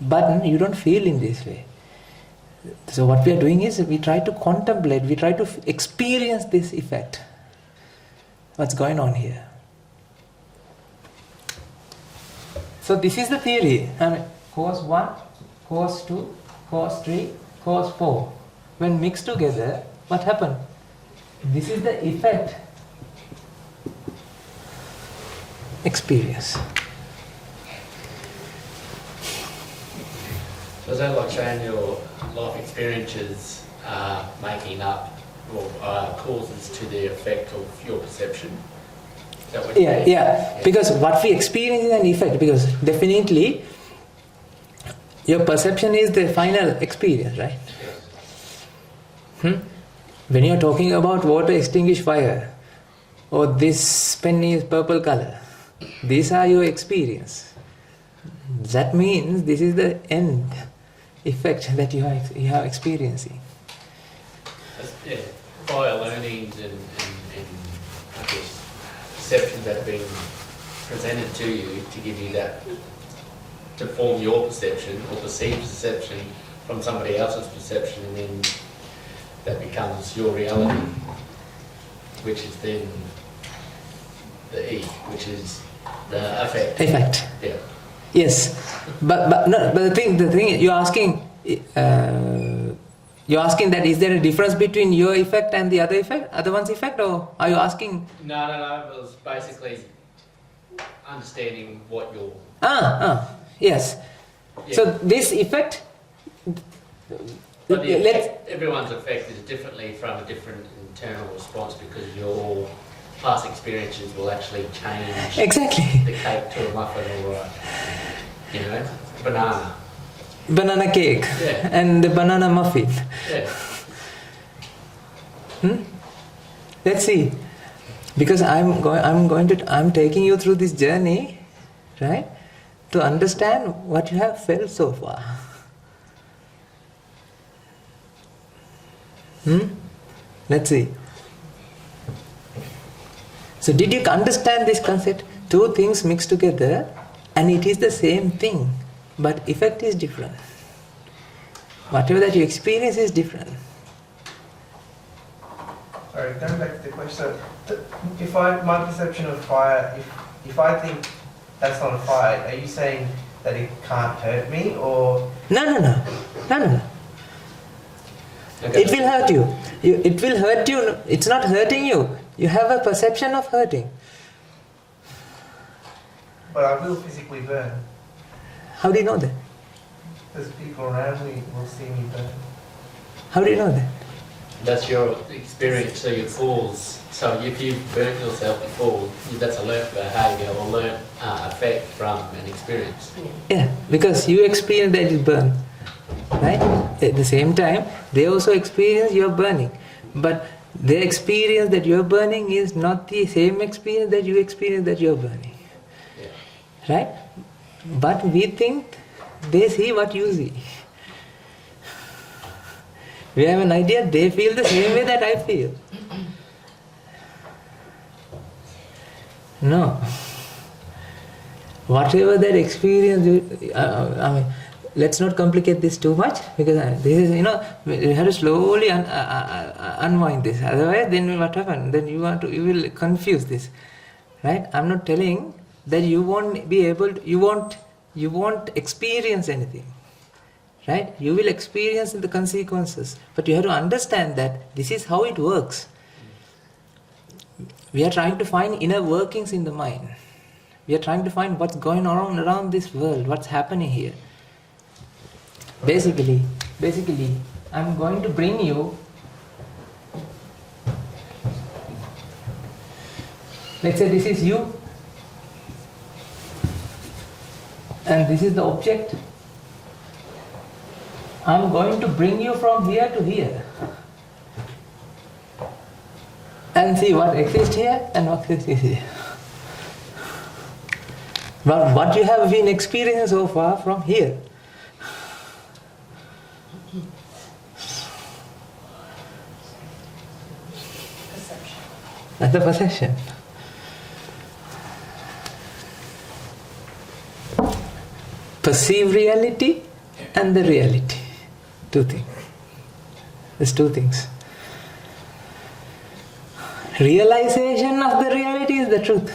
but you don't feel in this way. So what we are doing is we try to contemplate, we try to experience this effect. What's going on here? So this is the theory. Cause 1, cause 2, cause 3, cause 4. When mixed together, what happened? This is the effect. Experience. So is that like saying your life experiences are making up or causes to the effect of your perception? that what you mean? Yeah. Because what we experience is an effect. Because definitely, your perception is the final experience, right? When you're talking about water extinguish fire, or this pen is purple color, these are your experience. That means this is the end effect that you are experiencing. Yeah, via learnings and I guess perceptions that have been presented to you to give you that, to form your perception or perceived perception from somebody else's perception, and then that becomes your reality, which is then the E, which is the effect. Effect. Yeah. Yes, but the thing is, you're asking that is there a difference between your effect and the other one's effect, or are you asking? No. It was basically understanding what your. Yes. Yeah. So this effect. But the effect, everyone's effect is differently from a different internal response, because your past experiences will actually change Exactly. the cake to a muffin or a, Banana cake. Yeah. And the banana muffin. Yeah. Let's see. Because I'm taking you through this journey, right? To understand what you have felt so far. Let's see. So did you understand this concept? Two things mixed together and it is the same thing, but effect is different. Whatever that you experience is different. Sorry, going back to the question. So, if my perception of fire, if I think that's not a fire, are you saying that it can't hurt me, or? No. Okay. It will hurt you. It will hurt you. It's not hurting you. You have a perception of hurting. But I will physically burn. How do you know that? Because people around me will see me burn. How do you know that? That's your experience, so your falls. So if you've burnt yourself before, that's a learnt behaviour or learnt effect from an experience. Yeah, because you experience that it burns. Right? At the same time, they also experience your burning. But their experience that you're burning is not the same experience that you experience that you're burning. Yeah. Right? But we think they see what you see. We have an idea they feel the same way that I feel. No. Whatever that experience, let's not complicate this too much, because this is, we have to slowly unwind this. Otherwise, then what happens? Then you will confuse this, right? I'm not telling that you won't be able to, you won't experience anything, right? You will experience the consequences, but you have to understand that this is how it works. We are trying to find inner workings in the mind. We are trying to find what's going on around this world, what's happening here. Basically, I'm going to bring you, let's say this is you, and this is the object. I'm going to bring you from here to here, and see what exists here and what exists here. But what you have been experiencing so far from here. That's the perception. Perceive reality and the reality. Two things. There's two things. Realization of the reality is the truth.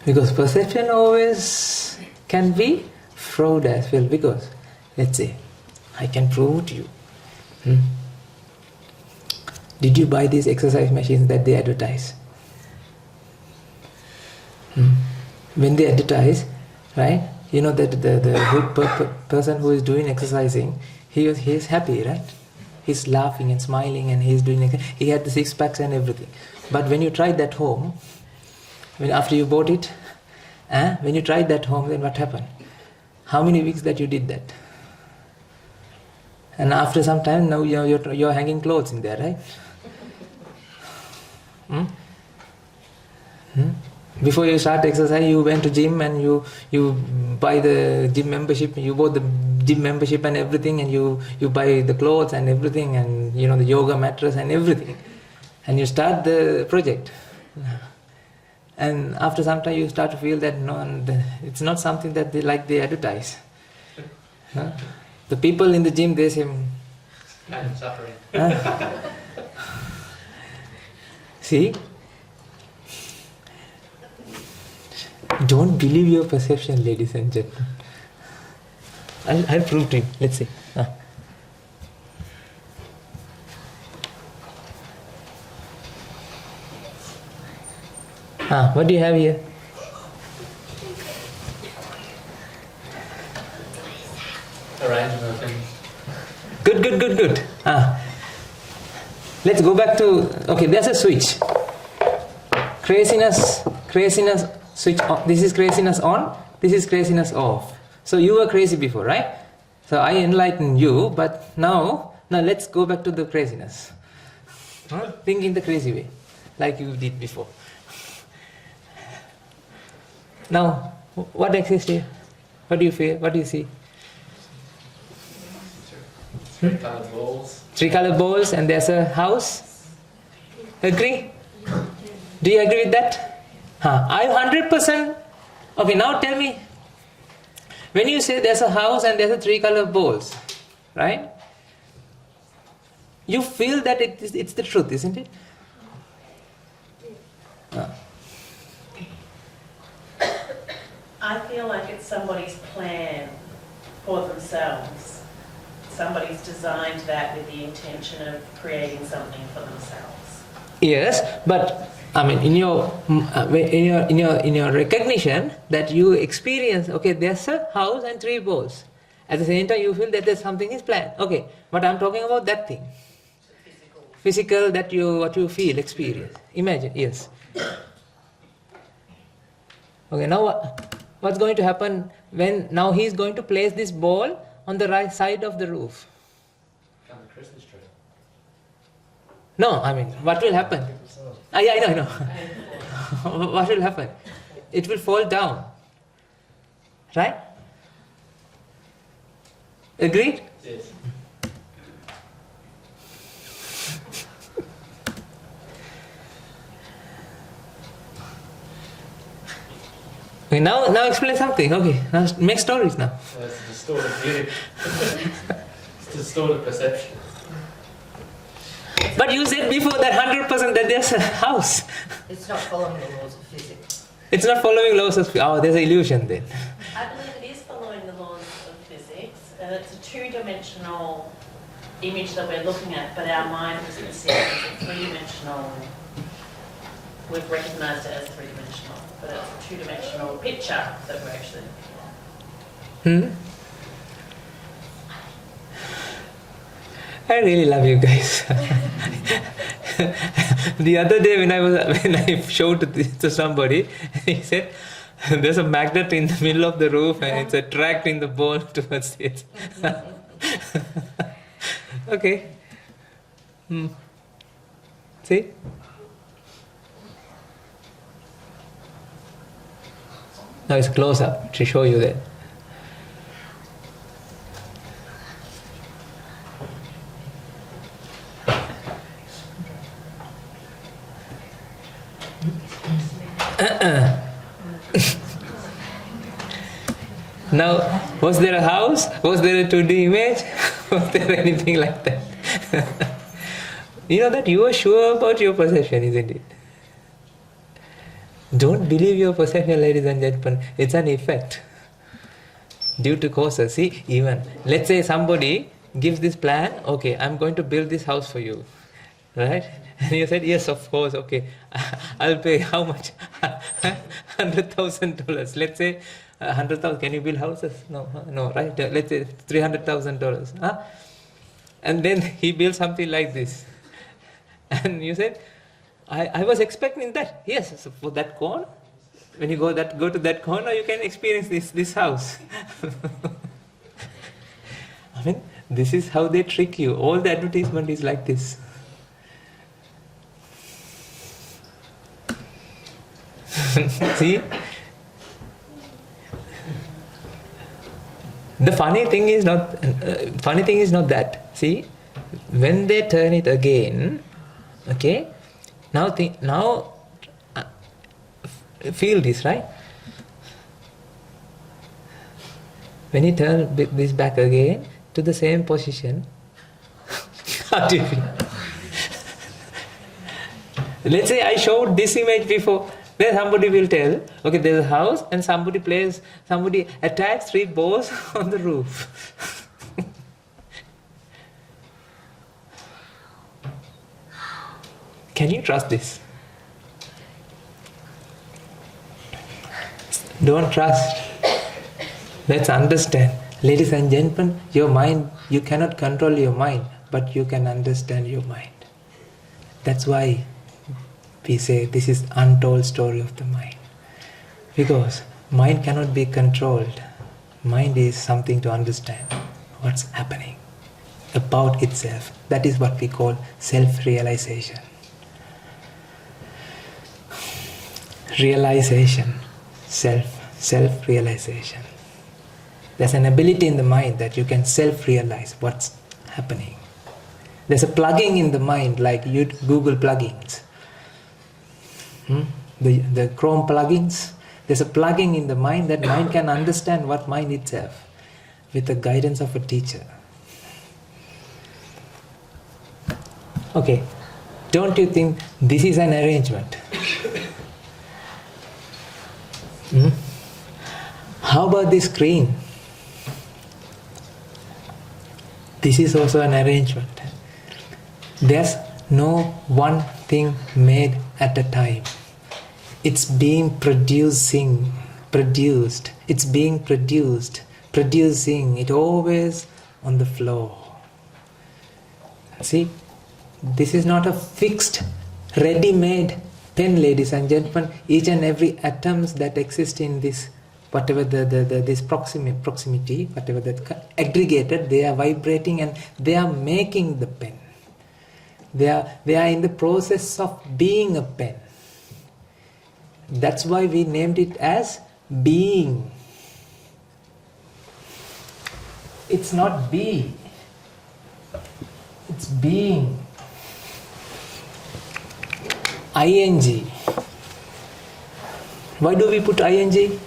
Because perception always can be fraud as well. Because, let's say, I can prove to you. Did you buy these exercise machines that they advertise? When they advertise, right? You know that the person who is doing exercising, he is happy, right? He's laughing and smiling and he's doing. He had the 6 packs and everything. But when you tried that home, after you bought it, when you tried that home, then what happened? How many weeks that you did that? And after some time, now you're hanging clothes in there, right? Before you start exercise, you went to gym and you buy the gym membership. You bought the gym membership and everything, and you buy the clothes and everything, and the yoga mattress and everything, and you start the project. And after some time, you start to feel that it's not something that they advertise. The people in the gym, they say, And suffering. See? Don't believe your perception, ladies and gentlemen. I'll prove to you. Let's see. What do you have here? Arrangement of things. Good. Let's go back to, there's a switch. Craziness, switch on. This is craziness on, this is craziness off. So you were crazy before, right? So I enlighten you, but now let's go back to the craziness. Think in the crazy way, like you did before. Now, what exists here? What do you feel? What do you see? Three coloured balls. 3 colored balls, and there's a house. Agree? Do you agree with that? I 100%. Okay, now tell me. When you say there's a house and there's a 3 colored balls, right? You feel that it's the truth, isn't it? I feel like it's somebody's plan for themselves. Somebody's designed that with the intention of creating something for themselves. Yes, but I mean, in your recognition that you experience, there's a house and 3 balls. At the same time, you feel that there's something is planned. Okay, but I'm talking about that thing. Physical, that what you feel, experience. Imagine, yes. Okay, now what's going to happen when now he's going to place this ball on the right side of the roof? On the Christmas tree. No, I mean, what will happen? Yeah, I know. What will happen? It will fall down. Right? Agreed? Yes. Okay, now explain something. Okay, now make stories now. So it's a distorted view. It's distorted perception. But you said before that 100% that there's a house. It's not following the laws of physics. It's not following laws of there's an illusion then. I believe it is following the laws of physics, and it's a 2-dimensional image that we're looking at, but our mind has considered it as a 3-dimensional. We've recognised it as 3-dimensional, but it's a 2-dimensional picture that we're actually looking at. I really love you guys. The other day when I showed this to somebody, he said, there's a magnet in the middle of the roof and it's attracting the ball towards it. Okay. See? Now it's close up to show you that. Now, was there a house? Was there a 2D image? Was there anything like that? You know that you are sure about your perception, isn't it? Don't believe your perception, ladies and gentlemen. It's an effect due to causes. See, even let's say somebody gives this plan. Okay, I'm going to build this house for you, right? And you said, yes, of course. Okay, I'll pay how much? $100,000. Let's say 100,000. Can you build houses? No, right? Let's say $300,000. And then he built something like this, and you said, I was expecting that. Yes, so for that corner, when you go to that corner, you can experience this house. I mean, this is how they trick you. All the advertisement is like this. See? The funny thing is not that. See, when they turn it again, okay. Now feel this, right? When you turn this back again to the same position, how do you feel? Let's say I showed this image before. Then somebody will tell, okay, there's a house and somebody attacks 3 balls on the roof. Can you trust this? Don't trust. Let's understand. Ladies and gentlemen, your mind, you cannot control your mind, but you can understand your mind. That's why we say this is untold story of the mind. Because mind cannot be controlled. Mind is something to understand what's happening about itself. That is what we call self-realization. Realization, self-realization. There's an ability in the mind that you can self-realize what's happening. There's a plugging in the mind like Google plugins. The Chrome plugins. There's a plugging in the mind that mind can understand what mind itself with the guidance of a teacher. Okay, don't you think this is an arrangement? How about this screen? This is also an arrangement. There's no one thing made at a time. It's being produced. It's being producing it always on the flow. See, this is not a fixed, ready-made pen, ladies and gentlemen. Each and every atoms that exist in this, whatever this proximity, whatever that aggregated, they are vibrating and they are making the pen. They are in the process of being a pen. That's why we named it as being. It's not be. It's being. ING. Why do we put ING?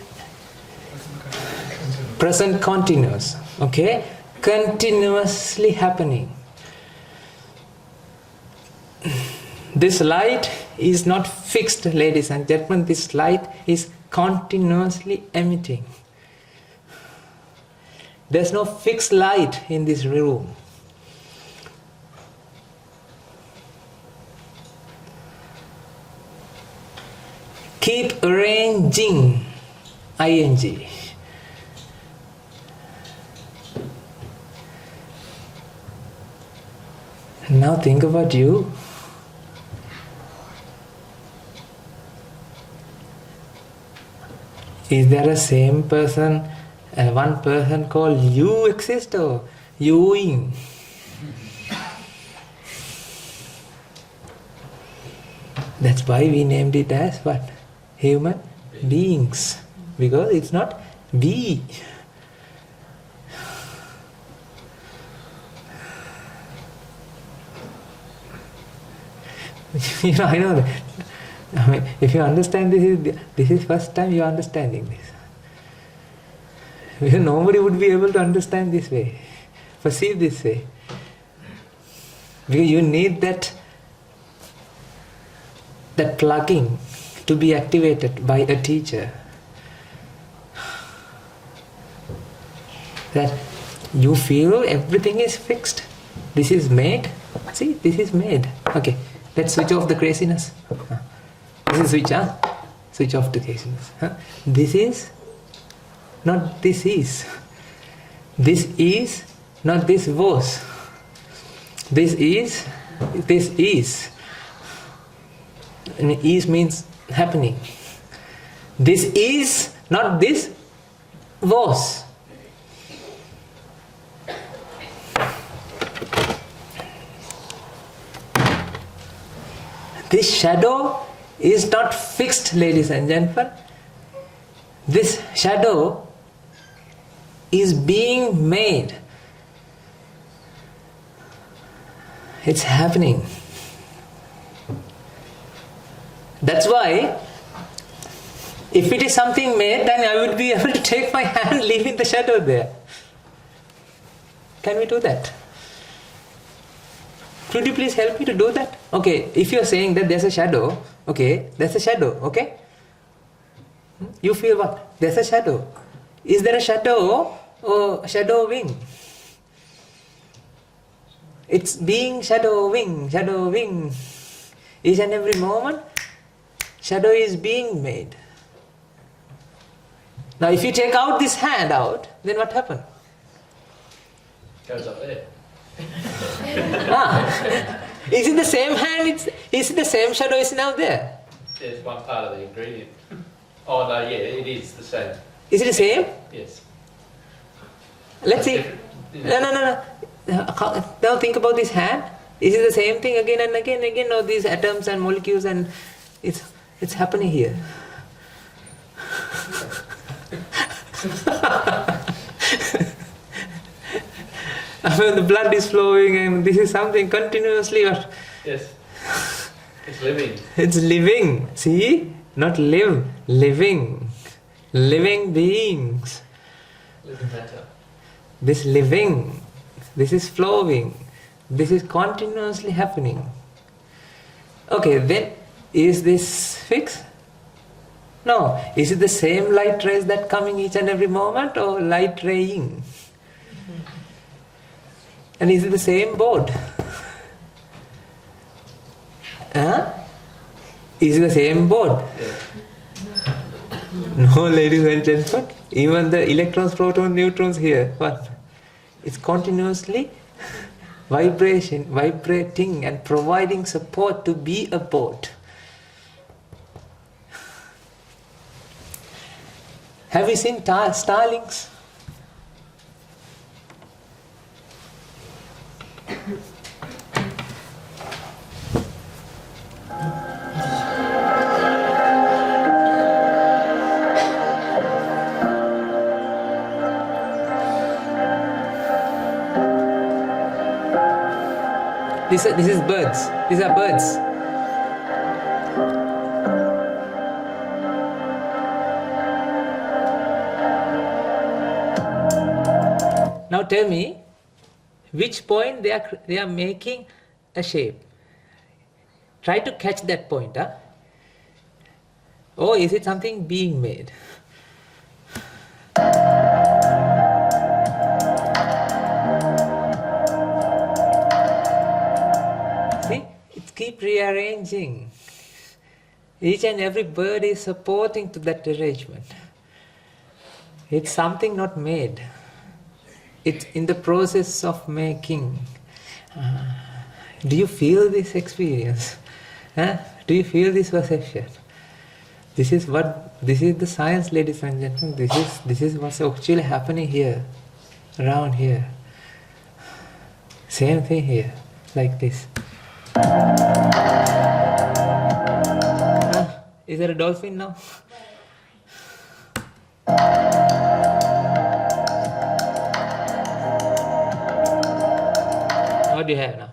Present continuous. Okay? Continuously happening. This light is not fixed, ladies and gentlemen. This light is continuously emitting. There's no fixed light in this room. Keep arranging, ING. Now think about you. Is there a same person, one person called you exist or youing? That's why we named it as what? Human beings. Because it's not we. I know that. I mean, if you understand this is first time you are understanding this. Because nobody would be able to understand this way, perceive this way. Because you need that plugging to be activated by a teacher. That you feel everything is fixed. This is made. See, this is made. Okay, let's switch off the craziness. This is switch off the craziness. This is, not this is. This is, not this was. This is, this is. And is means happening. This is, not this was. This shadow is not fixed, ladies and gentlemen. This shadow is being made. It's happening. That's why, if it is something made, then I would be able to take my hand, leaving the shadow there. Can we do that? Could you please help me to do that? Okay, if you are saying that there's a shadow, okay, there's a shadow, okay? You feel what? There's a shadow. Is there a shadow or shadowing? It's being shadowing. Each and every moment, shadow is being made. Now if you take out this hand out, then what happens? Goes up there. Is it the same hand? Is it the same shadow is now there? There's one part of the ingredient. Oh no, yeah, it is the same. Is it the same? Yes. Let's see. No. Now think about this hand. Is it the same thing again and again? Or these atoms and molecules, and it's happening here. When the blood is flowing, and this is something continuously. Yes. It's living. It's living. See? Not live. Living. Living beings. Living matter. This living. This is flowing. This is continuously happening. Okay, then is this fixed? No. Is it the same light rays that coming each and every moment, or light raying? And is it the same board? Is it the same board? No, ladies and gentlemen. Even the electrons, protons, neutrons here, what? It's continuously vibrating and providing support to be a board. Have you seen starlings? This is birds. These are birds. Now tell me, which point they are making a shape. Try to catch that point. Or is it something being made? See, it keeps rearranging. Each and every bird is supporting to that arrangement. It's something not made. It's in the process of making. Do you feel this experience? Do you feel this perception? This is the science, ladies and gentlemen. This is what's actually happening here, around here. Same thing here, like this. Is there a dolphin now? What do you have now?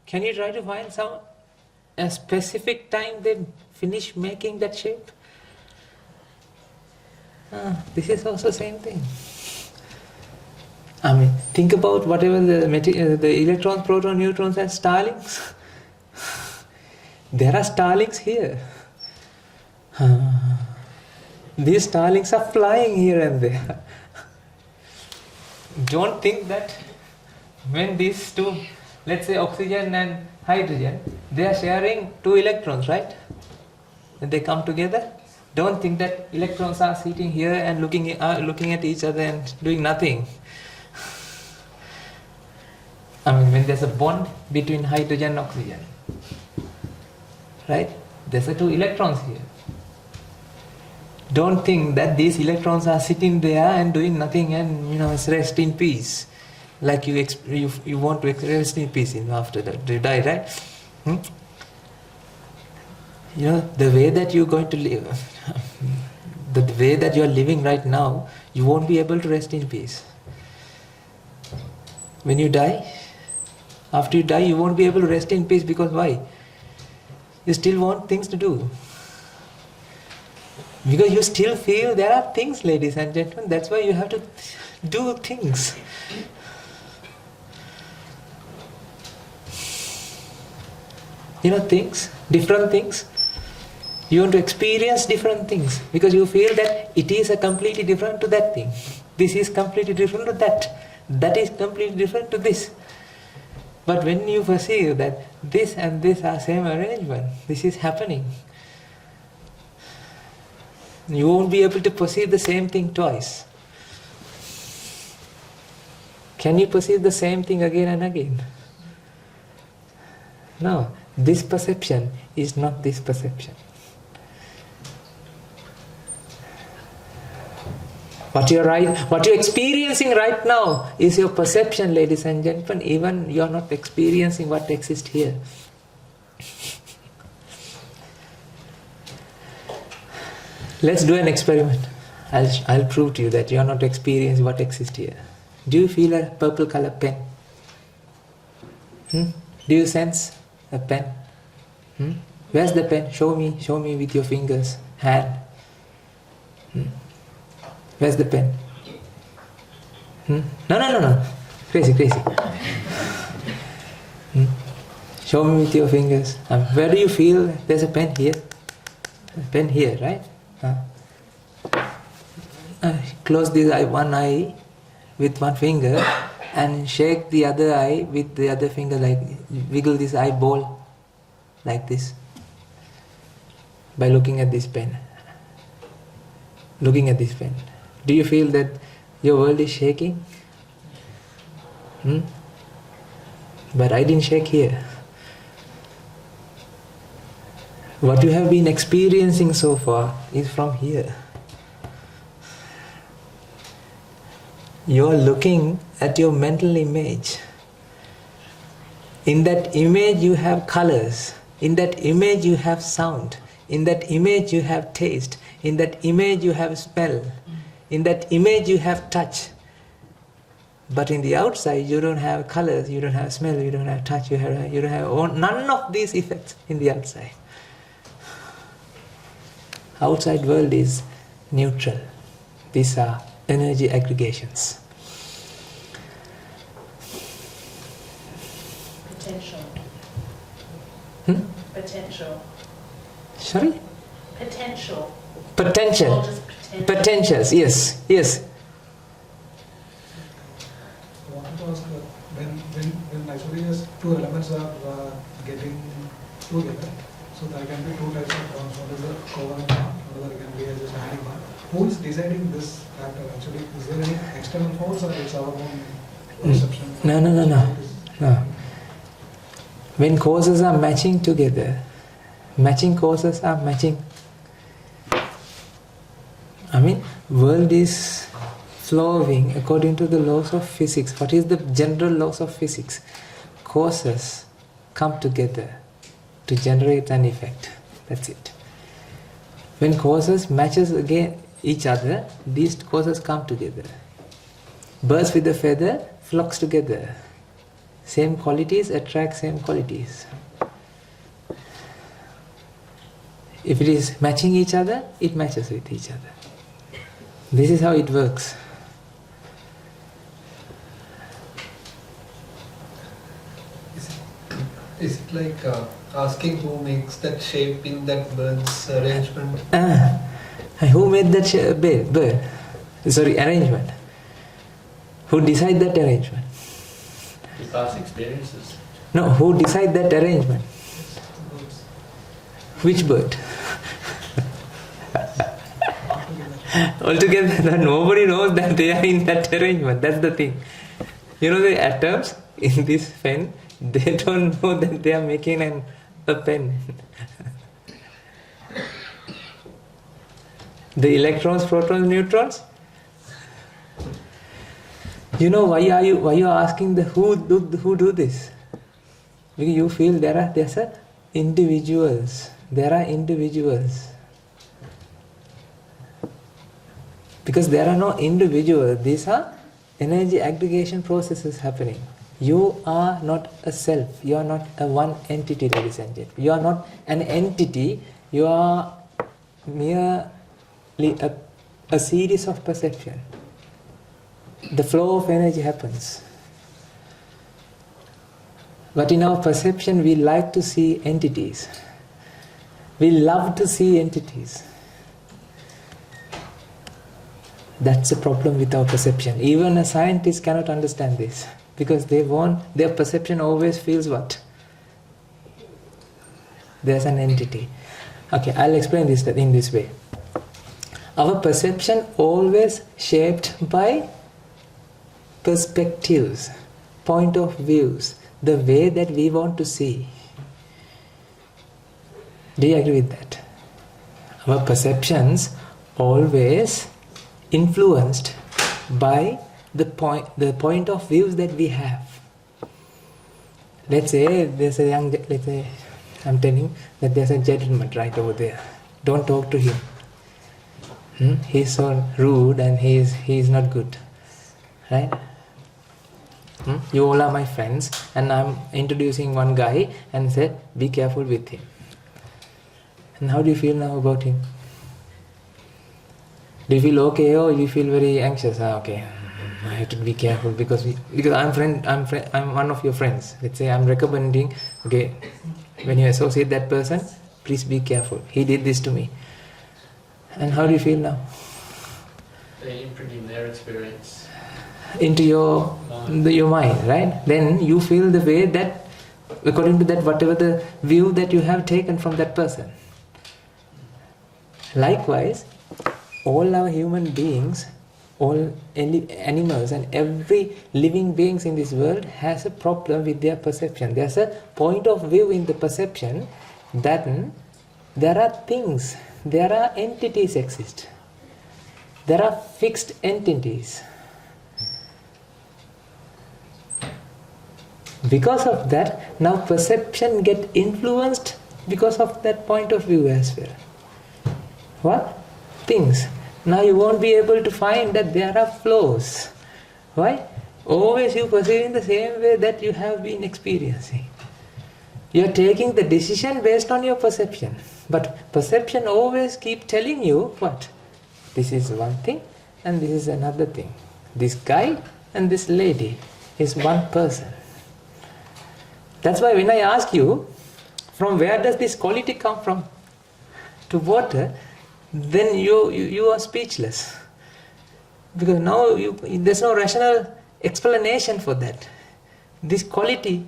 Can you try to find a specific time they finish making that shape? This is also same thing. I mean, think about whatever the electrons, protons, neutrons and starlings. There are starlings here. These starlings are flying here and there. Don't think that when these two, let's say oxygen and hydrogen, they are sharing 2 electrons, right? When they come together, don't think that electrons are sitting here and looking at each other and doing nothing. I mean, when there's a bond between hydrogen and oxygen, right? There's 2 electrons here. Don't think that these electrons are sitting there and doing nothing and rest in peace, like you want to rest in peace after that you die, right? The way that you're going to live, the way that you're living right now, you won't be able to rest in peace. When you die, after you die, you won't be able to rest in peace because why? You still want things to do. Because you still feel there are things, ladies and gentlemen, that's why you have to do things. Things, different things. You want to experience different things because you feel that it is a completely different to that thing. This is completely different to that. That is completely different to this. But when you perceive that this and this are same arrangement, this is happening, you won't be able to perceive the same thing twice. Can you perceive the same thing again and again? No. This perception is not this perception. What you're experiencing right now is your perception, ladies and gentlemen, even you're not experiencing what exists here. Let's do an experiment. I'll prove to you that you're not experiencing what exists here. Do you feel a purple color pen? Do you sense a pen? Where's the pen? Show me with your fingers, hand. Where's the pen? No. Crazy. Show me with your fingers. Where do you feel there's a pen here? A pen here, right? Close this eye, one eye with one finger and shake the other eye with the other finger, like wiggle this eyeball like this by looking at this pen. Looking at this pen. Do you feel that your world is shaking? But I didn't shake here. What you have been experiencing so far is from here. You are looking at your mental image. In that image you have colors. In that image you have sound. In that image you have taste. In that image you have smell. In that image you have touch. But in the outside you don't have colors, you don't have smell, you don't have touch, you don't have none of these effects in the outside. Outside world is neutral. These are energy aggregations. Potential. Potential. Sorry? Potential. Potential. Or just potential. Potentials, yes. I want to ask, when actually just 2 elements are getting together, so there can be 2 types of bonds. One is a covalent bond, another can be just adding bond. Who is deciding this factor actually? Is there any external force or it's our own perception? No. When causes are matching together, matching causes are matching. World is flowing according to the laws of physics. What is the general laws of physics? Causes come together to generate an effect. That's it. When causes matches again each other, these causes come together. Birds with a feather flocks together. Same qualities attract same qualities. If it is matching each other, it matches with each other. This is how it works. Is it like asking who makes that shape in that bird's arrangement? Who made that arrangement? Who decide that arrangement? Your past experiences. No, who decide that arrangement? Birds. Which bird? Altogether, nobody knows that they are in that arrangement. That's the thing. You know, the atoms in this pen, they don't know that they are making a pen. The electrons, protons, neutrons. You know why you are asking the who do this? Because you feel there's individuals. There are individuals. Because there are no individuals, these are energy aggregation processes happening. You are not a self, you are not a one entity, ladies and gentlemen. You are not an entity, you are merely a series of perception. The flow of energy happens. But in our perception, we like to see entities. We love to see entities. That's a problem with our perception. Even a scientist cannot understand this because their perception always feels what? There's an entity. Okay, I'll explain this in this way. Our perception always shaped by perspectives, point of views, the way that we want to see. Do you agree with that? Our perceptions always influenced by the point of views that we have. Let's say there's a I'm telling that there's a gentleman right over there. Don't talk to him. He's so rude and he's not good. Right? You all are my friends and I'm introducing one guy and said, be careful with him. And how do you feel now about him? Do you feel okay or do you feel very anxious? Okay, I have to be careful because I'm one of your friends. Let's say I'm recommending, okay, when you associate that person, please be careful. He did this to me. And how do you feel now? They're imprinting their experience into your mind, right? Then you feel the way that, according to that, whatever the view that you have taken from that person. Likewise, all our human beings, all animals and every living beings in this world has a problem with their perception. There's a point of view in the perception that there are things, there are entities exist. There are fixed entities. Because of that, now perception get influenced because of that point of view as well. What? Things. Now you won't be able to find that there are flaws. Why? Always you perceive in the same way that you have been experiencing. You are taking the decision based on your perception. But perception always keep telling you what? This is one thing and this is another thing. This guy and this lady is one person. That's why when I ask you, from where does this quality come from to water, then you are speechless. Because now there's no rational explanation for that. This quality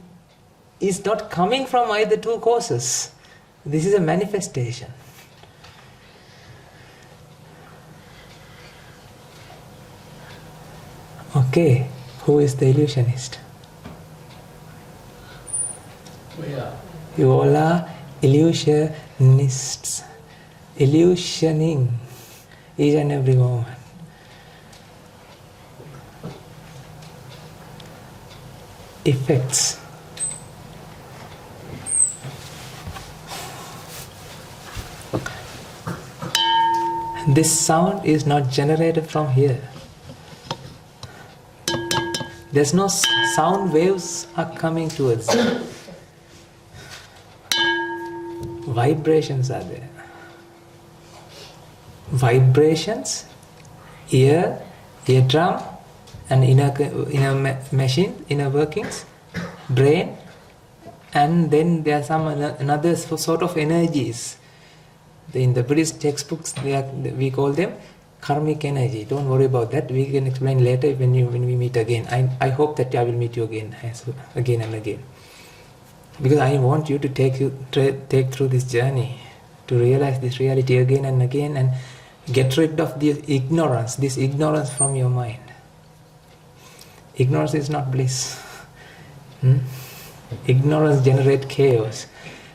is not coming from either two causes. This is a manifestation. Okay, who is the illusionist? We are. You all are illusionists. Illusioning each and every moment. Effects. This sound is not generated from here. There's no sound waves are coming towards you. Vibrations are there. Vibrations, eardrum, and inner machine, inner workings, brain, and then there are some another sort of energies. In the Buddhist textbooks, we call them karmic energy. Don't worry about that. We can explain later when we meet again. I hope that I will meet you again and again. Because I want you to take through this journey, to realize this reality again and again, and get rid of this ignorance from your mind. Ignorance is not bliss. Ignorance generates chaos.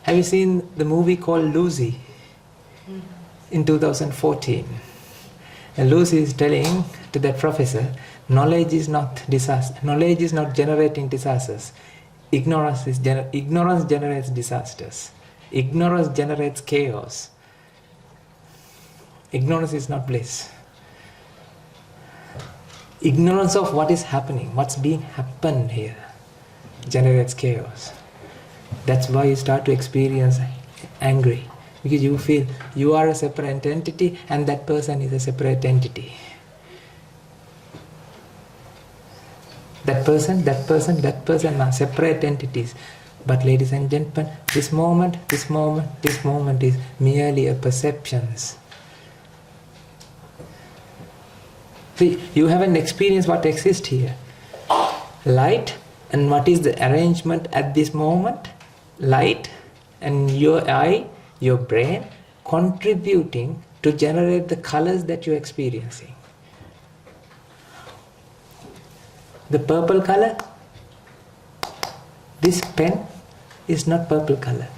Have you seen the movie called Lucy in 2014? And Lucy is telling to that professor, knowledge is not disaster. Knowledge is not generating disasters. Ignorance generates disasters. Ignorance generates chaos. Ignorance is not bliss. Ignorance of what is happening, what's being happened here, generates chaos. That's why you start to experience angry, because you feel you are a separate entity and that person is a separate entity. That person are separate entities. But ladies and gentlemen, this moment is merely a perceptions. See, you haven't experienced what exists here. Light, and what is the arrangement at this moment? Light and your eye, your brain, contributing to generate the colors that you're experiencing. The purple color, this pen is not purple color.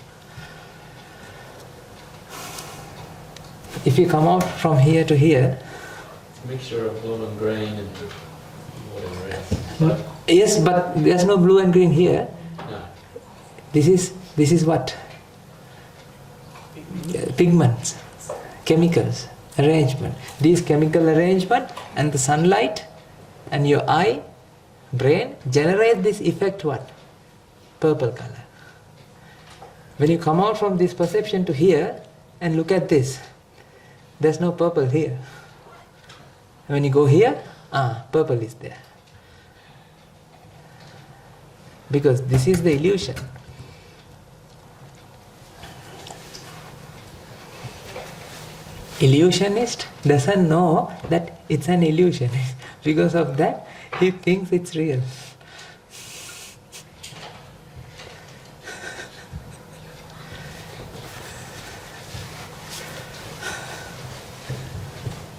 If you come out from here to here, It's a mixture of blue and green and whatever else. yes, but there's no blue and green here. No. This is what? Pigments, chemicals, arrangement. These chemical arrangement and the sunlight and your eye, brain generate this effect what? Purple color. When you come out from this perception to here and look at this, there's no purple here. When you go here, purple is there. Because this is the illusion. Illusionist doesn't know that it's an illusion. Because of that, he thinks it's real.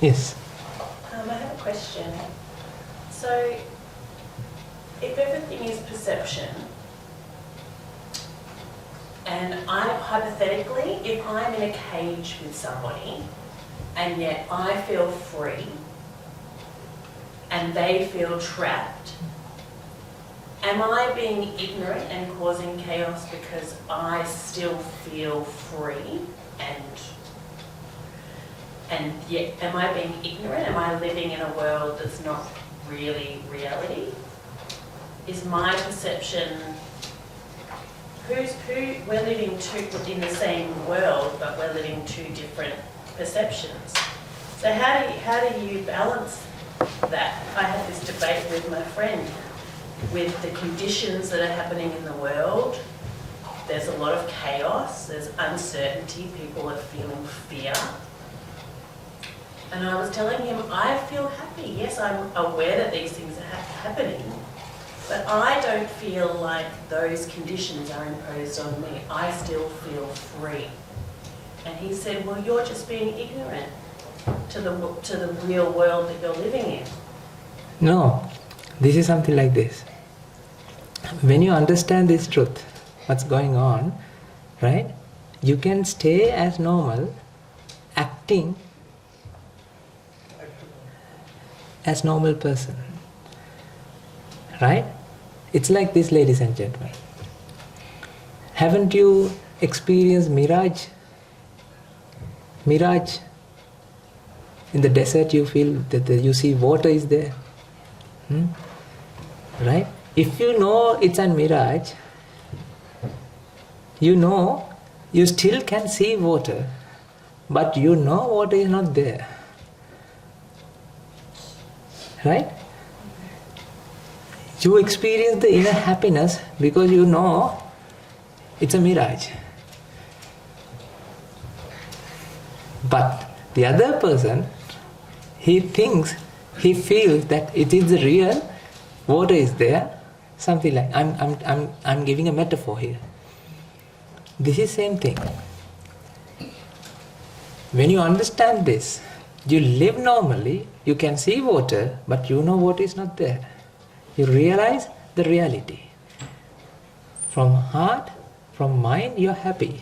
Yes. I have a question. So, if everything is perception, and hypothetically, if I'm in a cage with somebody, and yet I feel free, and they feel trapped, am I being ignorant and causing chaos because I still feel free, and yet am I being ignorant? Am I living in a world that's not really reality? Is my perception, we're living in the same world, but we're living two different perceptions. So how do you balance that? I had this debate with my friend, with the conditions that are happening in the world. There's a lot of chaos, there's uncertainty, people are feeling fear. And I was telling him, I feel happy. Yes, I'm aware that these things are happening, but I don't feel like those conditions are imposed on me. I still feel free. And he said, well, you're just being ignorant to the real world that you're living in. No, this is something like this. When you understand this truth, what's going on, right? You can stay as normal, acting as normal person, right? It's like this, ladies and gentlemen. Haven't you experienced mirage? Mirage. In the desert you feel that you see water is there. Right? If you know it's a mirage, you know you still can see water, but you know water is not there. Right? You experience the inner happiness because you know it's a mirage. But the other person, he feels that it is the real, water is there, something like, I'm giving a metaphor here. This is same thing. When you understand this, you live normally, you can see water, but you know water is not there. You realize the reality. From heart, from mind, you are happy.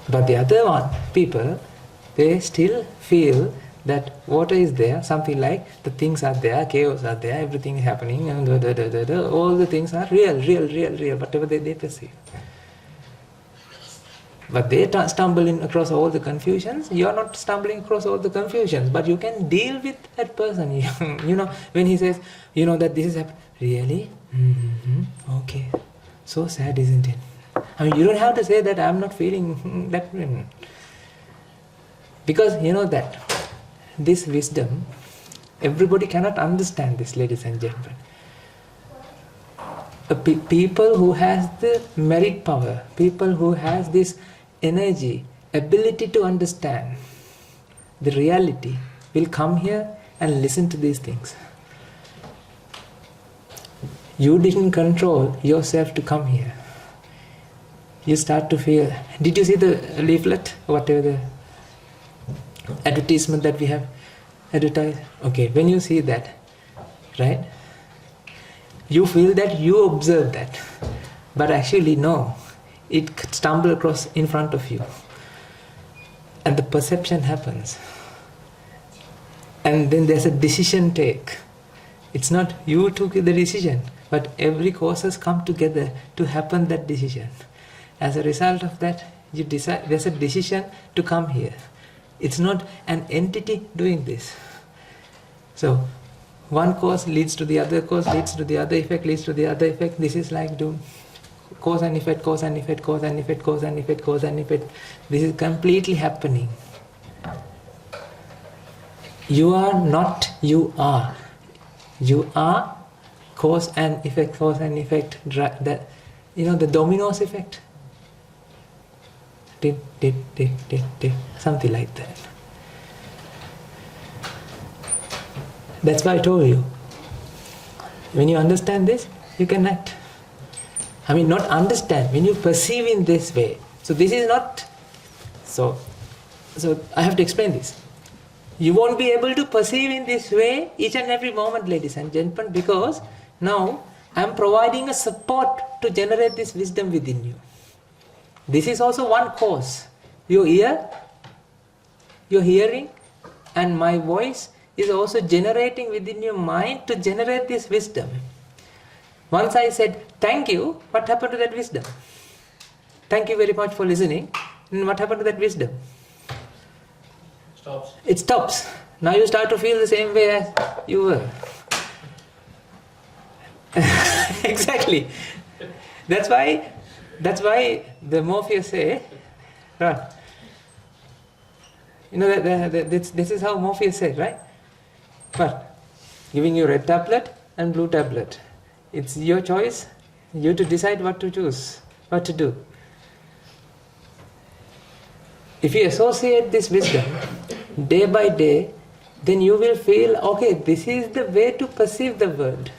But the other one, people, they still feel that water is there, something like the things are there, chaos are there, everything is happening, and all the things are real, whatever they perceive. But they stumble across all the confusions. You are not stumbling across all the confusions, but you can deal with that person. You know, when he says, that this is happening, really? Okay. So sad, isn't it? I mean, you don't have to say that I'm not feeling that. Because you know that this wisdom, everybody cannot understand this, ladies and gentlemen. People who has the merit power, people who has this energy, ability to understand the reality, will come here and listen to these things. You didn't control yourself to come here. You start to feel. Did you see the leaflet, whatever the advertisement that we have advertised? Okay, when you see that, right, you feel that you observe that, but actually no, it stumbles across in front of you, and the perception happens, and then there's a decision take. It's not you took the decision, but every causes come together to happen that decision. As a result of that, you decide. There's a decision to come here. It's not an entity doing this. So, one cause leads to the other cause, leads to the other effect, leads to the other effect. This is like doing cause and effect, cause and effect, cause and effect, cause and effect, cause and effect. This is completely happening. You are not, you are. You are cause and effect, cause and effect. That, the dominoes effect. Dip, something like that. That's why I told you. When you understand this, you can act. I mean, not understand, when you perceive in this way. So this is not, so I have to explain this. You won't be able to perceive in this way each and every moment, ladies and gentlemen, because now I am providing a support to generate this wisdom within you. This is also one cause. Your ear, your hearing, and my voice is also generating within your mind to generate this wisdom. Once I said, thank you, what happened to that wisdom? Thank you very much for listening. And what happened to that wisdom? Stops. It stops. Now you start to feel the same way as you were. Exactly. That's why the Morpheus say, right? This is how Morpheus said, right? But giving you red tablet and blue tablet. It's your choice, you to decide what to choose, what to do. If you associate this wisdom day by day, then you will feel, okay, this is the way to perceive the world.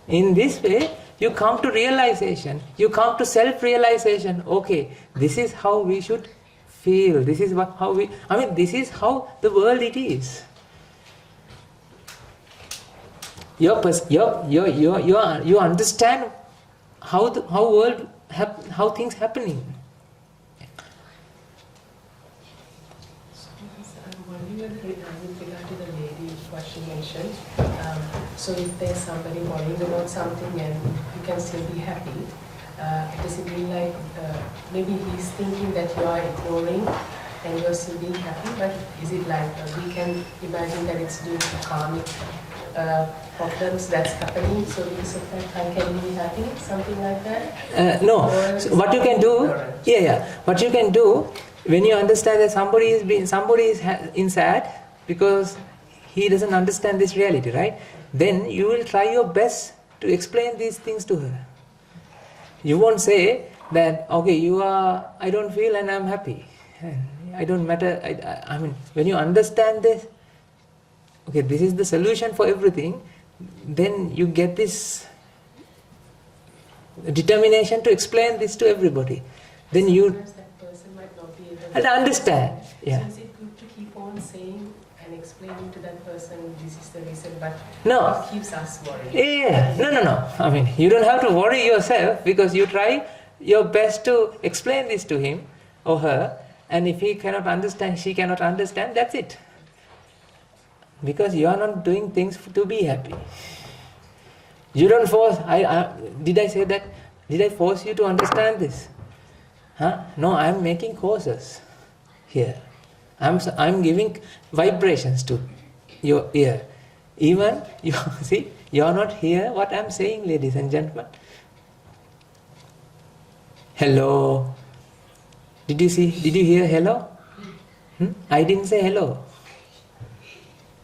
In this way, you come to realization, you come to self-realization. Okay, this is how we should feel, this is this is how the world it is. You understand how things happening. With regard to the lady what she mentioned, so if there's somebody worrying about something and you can still be happy, does it mean like maybe he's thinking that you are ignoring and you're still being happy, but is it like we can imagine that it's due to karmic problems that's happening, so because of that I can be happy, something like that? No. So what you can do, what you can do, when you understand that somebody is in sad because he doesn't understand this reality, right? Then you will try your best to explain these things to her. You won't say that, okay, I don't feel and I'm happy. I don't matter. I mean, when you understand this, okay, this is the solution for everything, then you get this determination to explain this to everybody. Then you Sometimes that person might not be able to understand. Yeah. So is it good to keep on saying and explaining to that person this is the reason, but No. it keeps us worried? Yeah, no. I mean, you don't have to worry yourself because you try your best to explain this to him or her, and if he cannot understand, she cannot understand, that's it. Because you are not doing things to be happy. You don't force. Did I say that? Did I force you to understand this? No, I am making causes here. I'm giving vibrations to your ear. Even you see, you are not here. What I am saying, ladies and gentlemen. Hello. Did you see? Did you hear hello? I didn't say hello.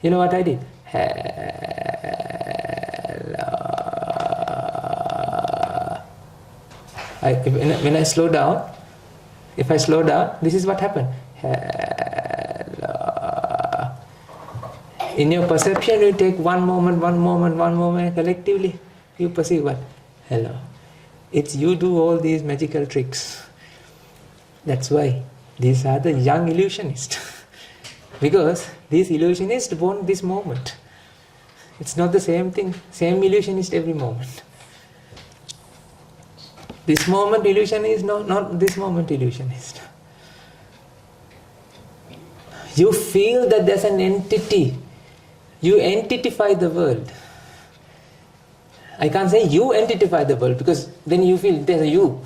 You know what I did? Hello. When I slow down, if I slow down, this is what happened. Hello. In your perception, you take one moment, collectively, you perceive what? Hello. It's you do all these magical tricks. That's why these are the young illusionists. Because these illusionists want this moment. It's not the same thing, same illusionist every moment. This moment illusion is not this moment illusionist. You feel that there's an entity. You entitify the world. I can't say you entitify the world because then you feel there's a you.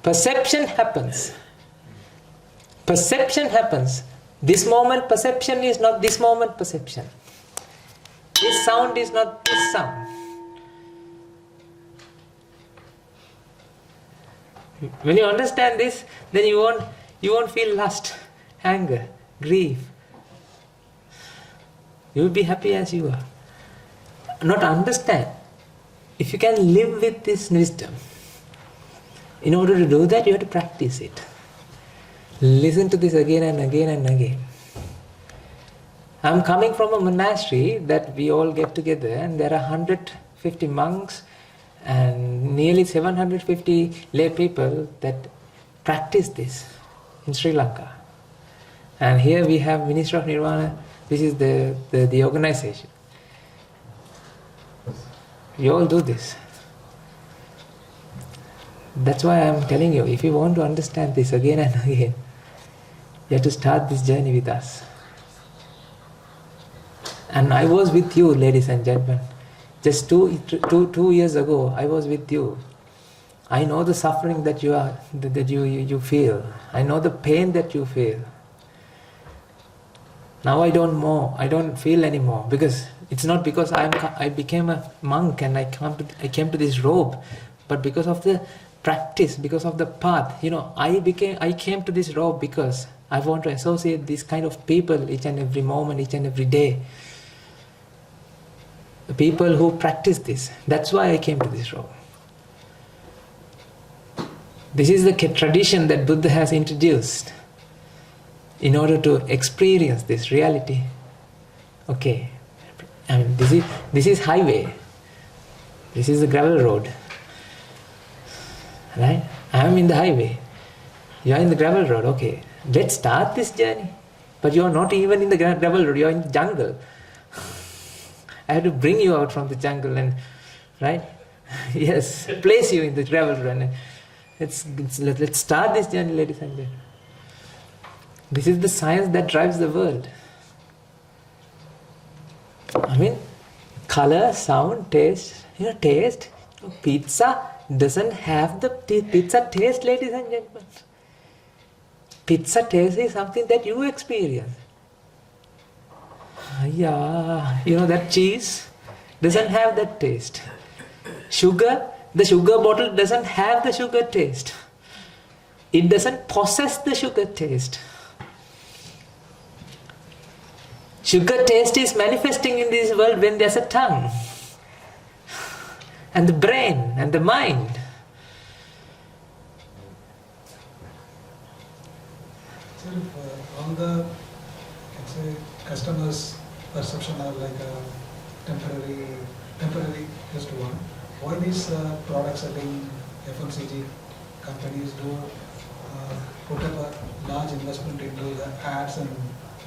Perception happens. Perception happens. This moment perception is not this moment perception. This sound is not this sound. When you understand this, then you won't feel lust, anger, grief. You will be happy as you are. Not understand. If you can live with this wisdom, in order to do that, you have to practice it. Listen to this again and again and again. I'm coming from a monastery that we all get together, and there are 150 monks and nearly 750 lay people that practice this in Sri Lanka. And here we have Ministry of Nirvana. This is the organization. We all do this. That's why I'm telling you, if you want to understand this again and again, you have to start this journey with us. And I was with you, ladies and gentlemen. Just two years ago, I was with you. I know the suffering that you feel. I know the pain that you feel. Now I don't feel anymore, because it's not because I became a monk and I came to this robe, but because of the practice, because of the path. I came to this robe because I want to associate this kind of people each and every moment, each and every day. The people who practice this. That's why I came to this robe. This is the tradition that Buddha has introduced in order to experience this reality. Okay, I mean, this is highway. This is the gravel road. Right? I am in the highway. You are in the gravel road. Okay, let's start this journey. But you are not even in the gravel road. You are in the jungle. I have to bring you out from the jungle and, right? Yes, place you in the gravel road. And let's start this journey, ladies and gentlemen. This is the science that drives the world. I mean, color, sound, taste. Taste. Pizza doesn't have the pizza taste, ladies and gentlemen. Pizza taste is something that you experience. Yeah, that cheese doesn't have that taste. Sugar, the sugar bottle doesn't have the sugar taste. It doesn't possess the sugar taste. Sugar taste is manifesting in this world when there's a tongue, and the brain, and the mind. say, customers' perception are like a temporary just one. Why these product selling FMCG companies do put up a large investment into the ads and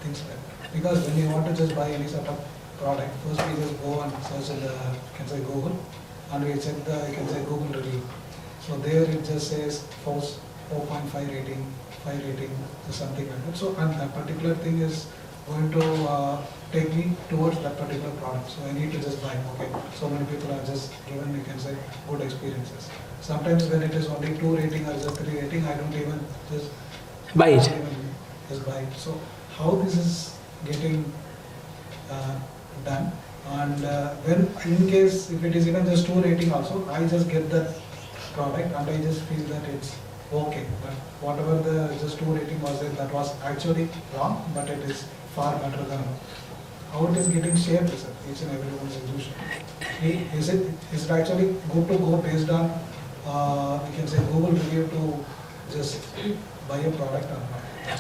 things like that? Because when you want to just buy any sort of product, first we just go and search in the, can say Google, and we check the, you can say Google review. So there it just says 4.5 rating, 5 rating, or something like that. So and that particular thing is going to take me towards that particular product. So I need to just buy. Okay, so many people are just given, you can say, good experiences. Sometimes when it is only 2 rating or just 3 rating, I don't even just buy it. Just buy it. So how this is getting done? And when in case if it is even just 2 rating also, I just get that product and I just feel that it's okay. But whatever the just 2 rating was there, that was actually wrong, but it is far better than how it is getting shaped is each and everyone's illusion. Is it actually good to go based on we can say Google review to just buy a product or not?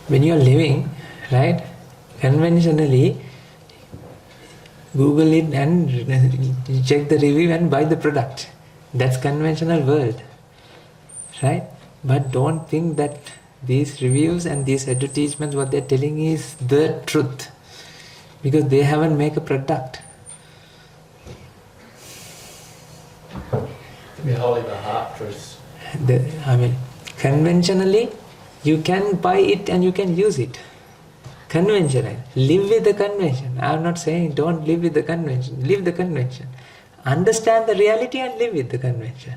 When you are living, right, conventionally, Google it and check the review and buy the product. That's conventional world, right? But don't think that these reviews and these advertisements, what they're telling is the truth, because they haven't made a product. To be holding the heart truths. Conventionally, you can buy it and you can use it. Conventional. Live with the convention. I'm not saying don't live with the convention. Live the convention. Understand the reality and live with the convention.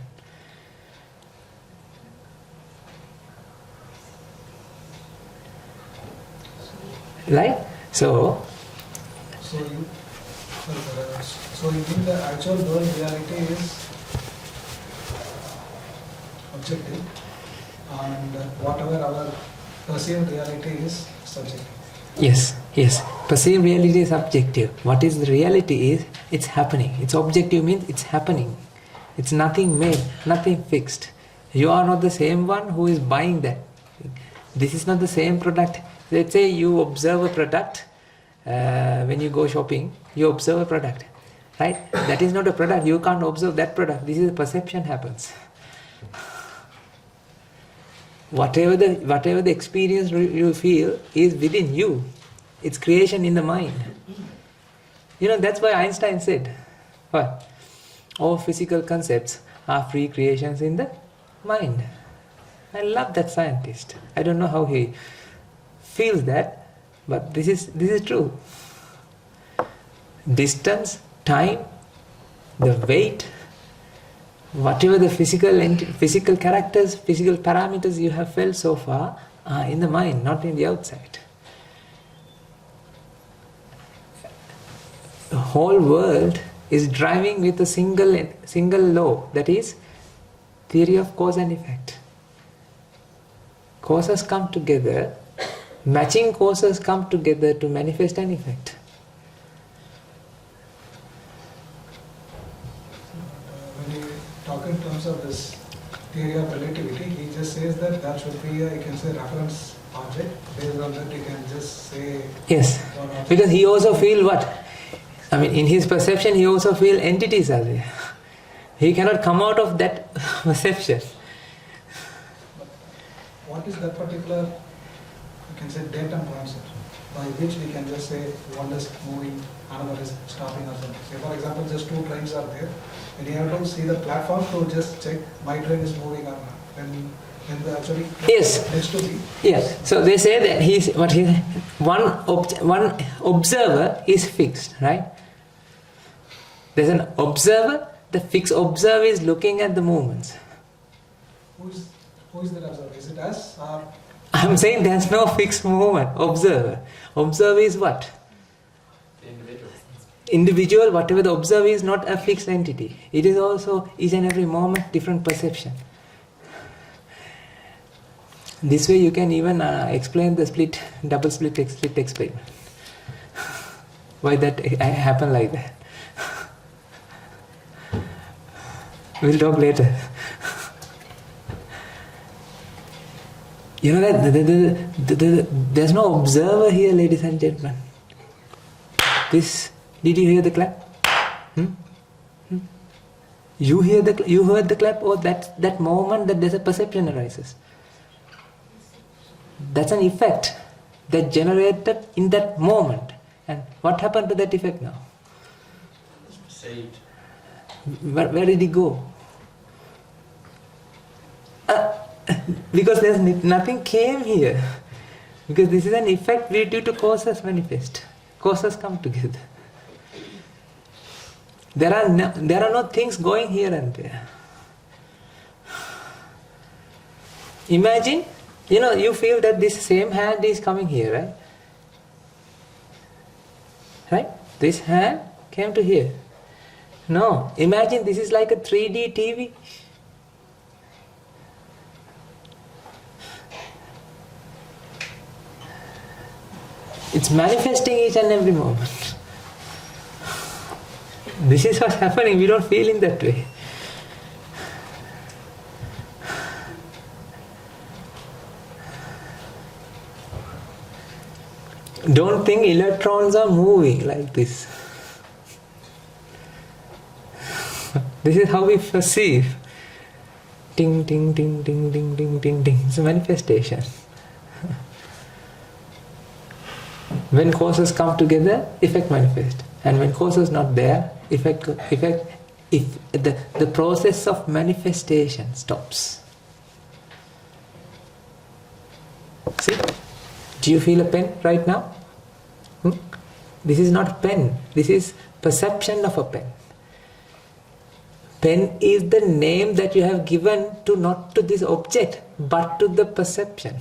Right? So you think the actual world reality is objective and whatever our perceived reality is subjective. yes. Perceived reality is objective. What is the reality is it's happening. It's objective means it's happening. It's nothing made, nothing fixed. You are not the same one who is buying that. This is not the same product. Let's say you observe a product when you go shopping, you observe a product, right? That is not a product. You can't observe that product. This is a perception happens. Whatever the experience you feel is within you. It's creation in the mind. That's why Einstein said, what? All physical concepts are free creations in the mind. I love that scientist. I don't know how he feels that, but this is true. Distance, time, the weight, whatever the physical characters, physical parameters you have felt so far are in the mind, not in the outside. The whole world is driving with a single law, that is theory of cause and effect. Causes come together, matching causes come together to manifest an effect. When you talk in terms of this theory of relativity, he just says that there should be a, you can say, reference object. Based on that, you can just say. Yes, because he also feel what? In his perception, he also feel entities are there. He cannot come out of that perception. What is that particular, you can say, datum concept by which we can just say one is moving, another is stopping or something. Say for example, just 2 trains are there, and you have to see the platform to just check my train is moving or not. When the actually yes, needs to be. Yes. So they say that one observer is fixed, right? There's an observer. The fixed observer is looking at the movements. Who is that observer? Is it us or? I'm saying there's no fixed movement. Observer. Observer is what? Individual. Whatever the observer is, not a fixed entity. It is also each and every moment different perception. This way you can even explain the double slit experiment. Why that happened like that. We'll talk later. You know that there's no observer here, ladies and gentlemen. Did you hear the clap? You heard the clap, or that moment that there's a perception arises. That's an effect that generated in that moment. And what happened to that effect now? It's perceived. Where did it go? Because there's nothing came here. Because this is an effect due to causes manifest. Causes come together. There are no things going here and there. Imagine, you feel that this same hand is coming here, right? Right? This hand came to here. No, imagine this is like a 3D TV. It's manifesting each and every moment. This is what's happening. We don't feel in that way. Don't think electrons are moving like this. This is how we perceive. Ding, ding, ding, ding, ding, ding, ding, ding. It's a manifestation. When causes come together, effect manifests. And when causes not there, if the process of manifestation stops. See? Do you feel a pen right now? This is not a pen. This is perception of a pen. Pen is the name that you have given to not to this object, but to the perception.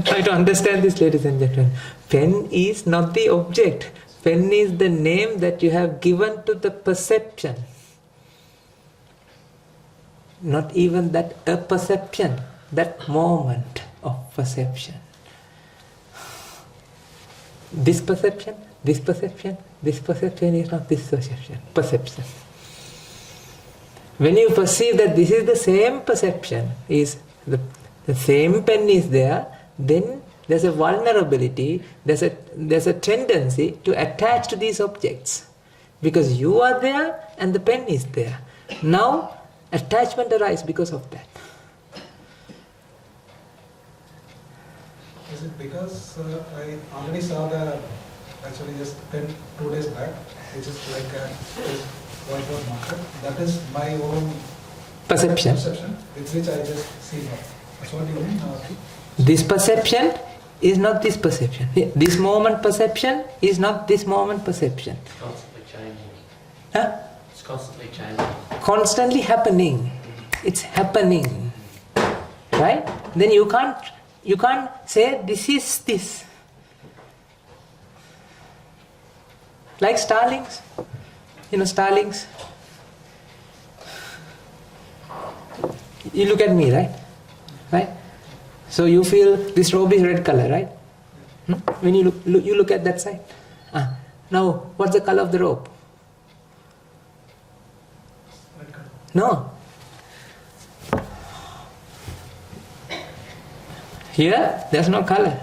Try to understand this, ladies and gentlemen. Pen is not the object. Pen is the name that you have given to the perception. Not even that a perception, that moment of perception. This perception, this perception, this perception is not this perception. Perception. When you perceive that this is the same perception, is the same pen is there, then there's a vulnerability, there's a tendency to attach to these objects. Because you are there and the pen is there. Now, attachment arises because of that. Is it because I already saw actually just pen 2 days back, which is like a whiteboard marker. That is my own Perception. With which I just see now. That's what you mean? This perception is not this perception. This moment perception is not this moment perception. It's constantly changing. Huh? It's constantly changing. Constantly happening. It's happening. Right? Then you can't say this is this. Like starlings. Starlings. You look at me, right? Right? So you feel this robe is red color, right? When you look at that side. Now, what's the color of the robe? Red color. No. Here, there's no color.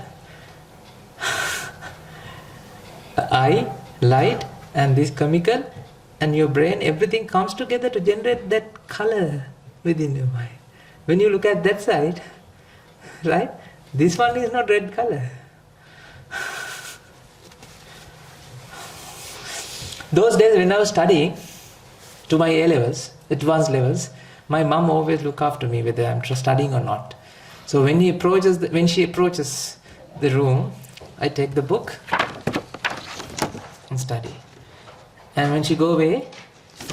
Eye, light, and this chemical, and your brain, everything comes together to generate that color within your mind. When you look at that side, right, this one is not red color. Those days when I was studying to my A-levels, advanced levels, my mom always look after me whether I'm studying or not. So when she approaches the room, I take the book and study. And when she go away,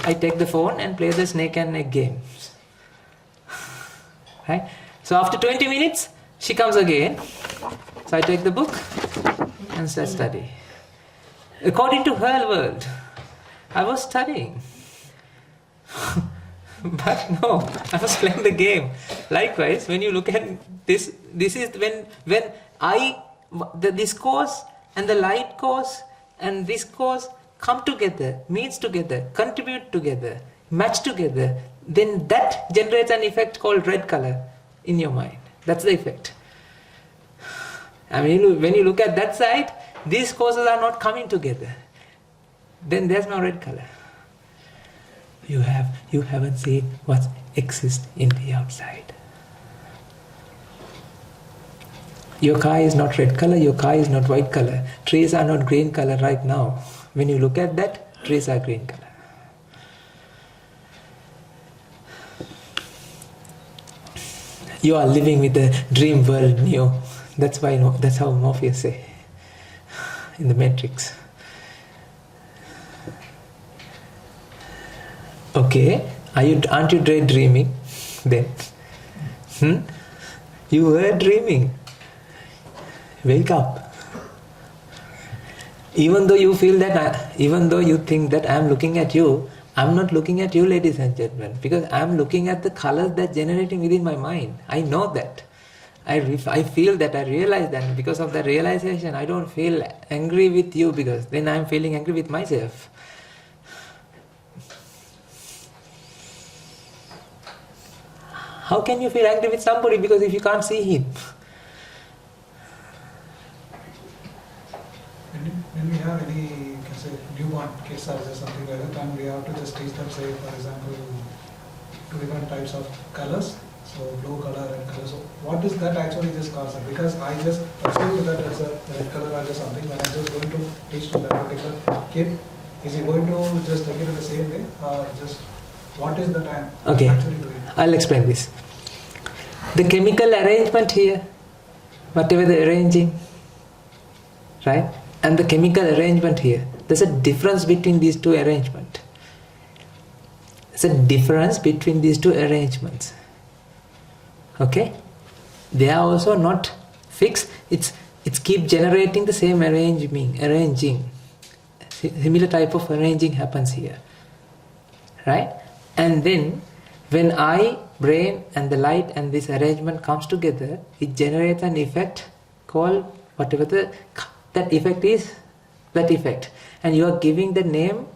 I take the phone and play the snake and egg games. Right? So after 20 minutes, she comes again. So I take the book and start studying. According to her world, I was studying. But no, I was playing the game. Likewise, when you look at this is when this course and the light course and this course come together, meets together, contribute together, match together. then that generates an effect called red color in your mind. That's the effect. I mean, when you look at that side, these causes are not coming together. Then there's no red color. You haven't seen what exists in the outside. Your car is not red color, your car is not white color. Trees are not green color right now. When you look at that, trees are green color. You are living with the dream world, Neo. That's how Morpheus say in the Matrix. Okay, aren't you daydreaming then? You were dreaming. Wake up. Even though you feel that, even though you think that I am looking at you, I'm not looking at you, ladies and gentlemen, because I'm looking at the colors that's generating within my mind. I know that. I feel that, I realize that. Because of that realization, I don't feel angry with you, because then I'm feeling angry with myself. How can you feel angry with somebody because if you can't see him? When we have any, say, newborn kids or something like that, and we have to just teach them, say, for example, 2 different types of colors, so blue color and color. So what is that actually just cause? Because I just assume that as a red color or something, when I'm just going to teach to that particular kid, is he going to just take it in the same way, or just what is the time actually doing? I'll explain this. The chemical arrangement here, whatever the arranging, right? And the chemical arrangement here, there's a difference between these two arrangements. There's a difference between these two arrangements. Okay? They are also not fixed. It's keep generating the same arranging. Similar type of arranging happens here. Right? And then when brain and the light and this arrangement comes together, it generates an effect called whatever that effect is, that effect. And you are giving the name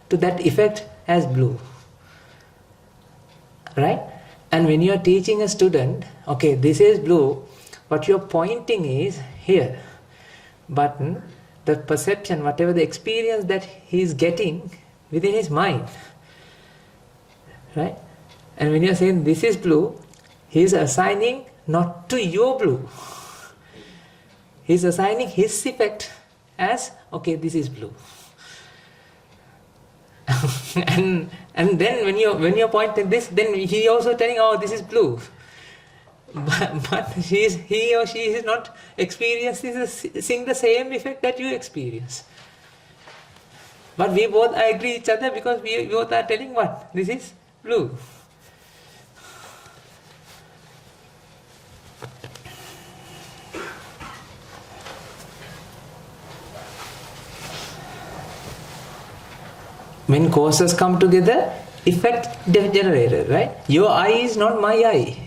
to that effect as blue. Right? And when you are teaching a student, okay, this is blue, what you're pointing is here. But the perception, whatever the experience that he is getting within his mind. Right? And when you're saying this is blue, he is assigning not to your blue. He is assigning his effect as, okay, this is blue. and then when you're pointing this, then he also telling, oh, this is blue. But he or she is not experiencing the same effect that you experience. But we both agree each other because we both are telling what? This is blue. When causes come together, effect generated, right? Your eye is not my eye.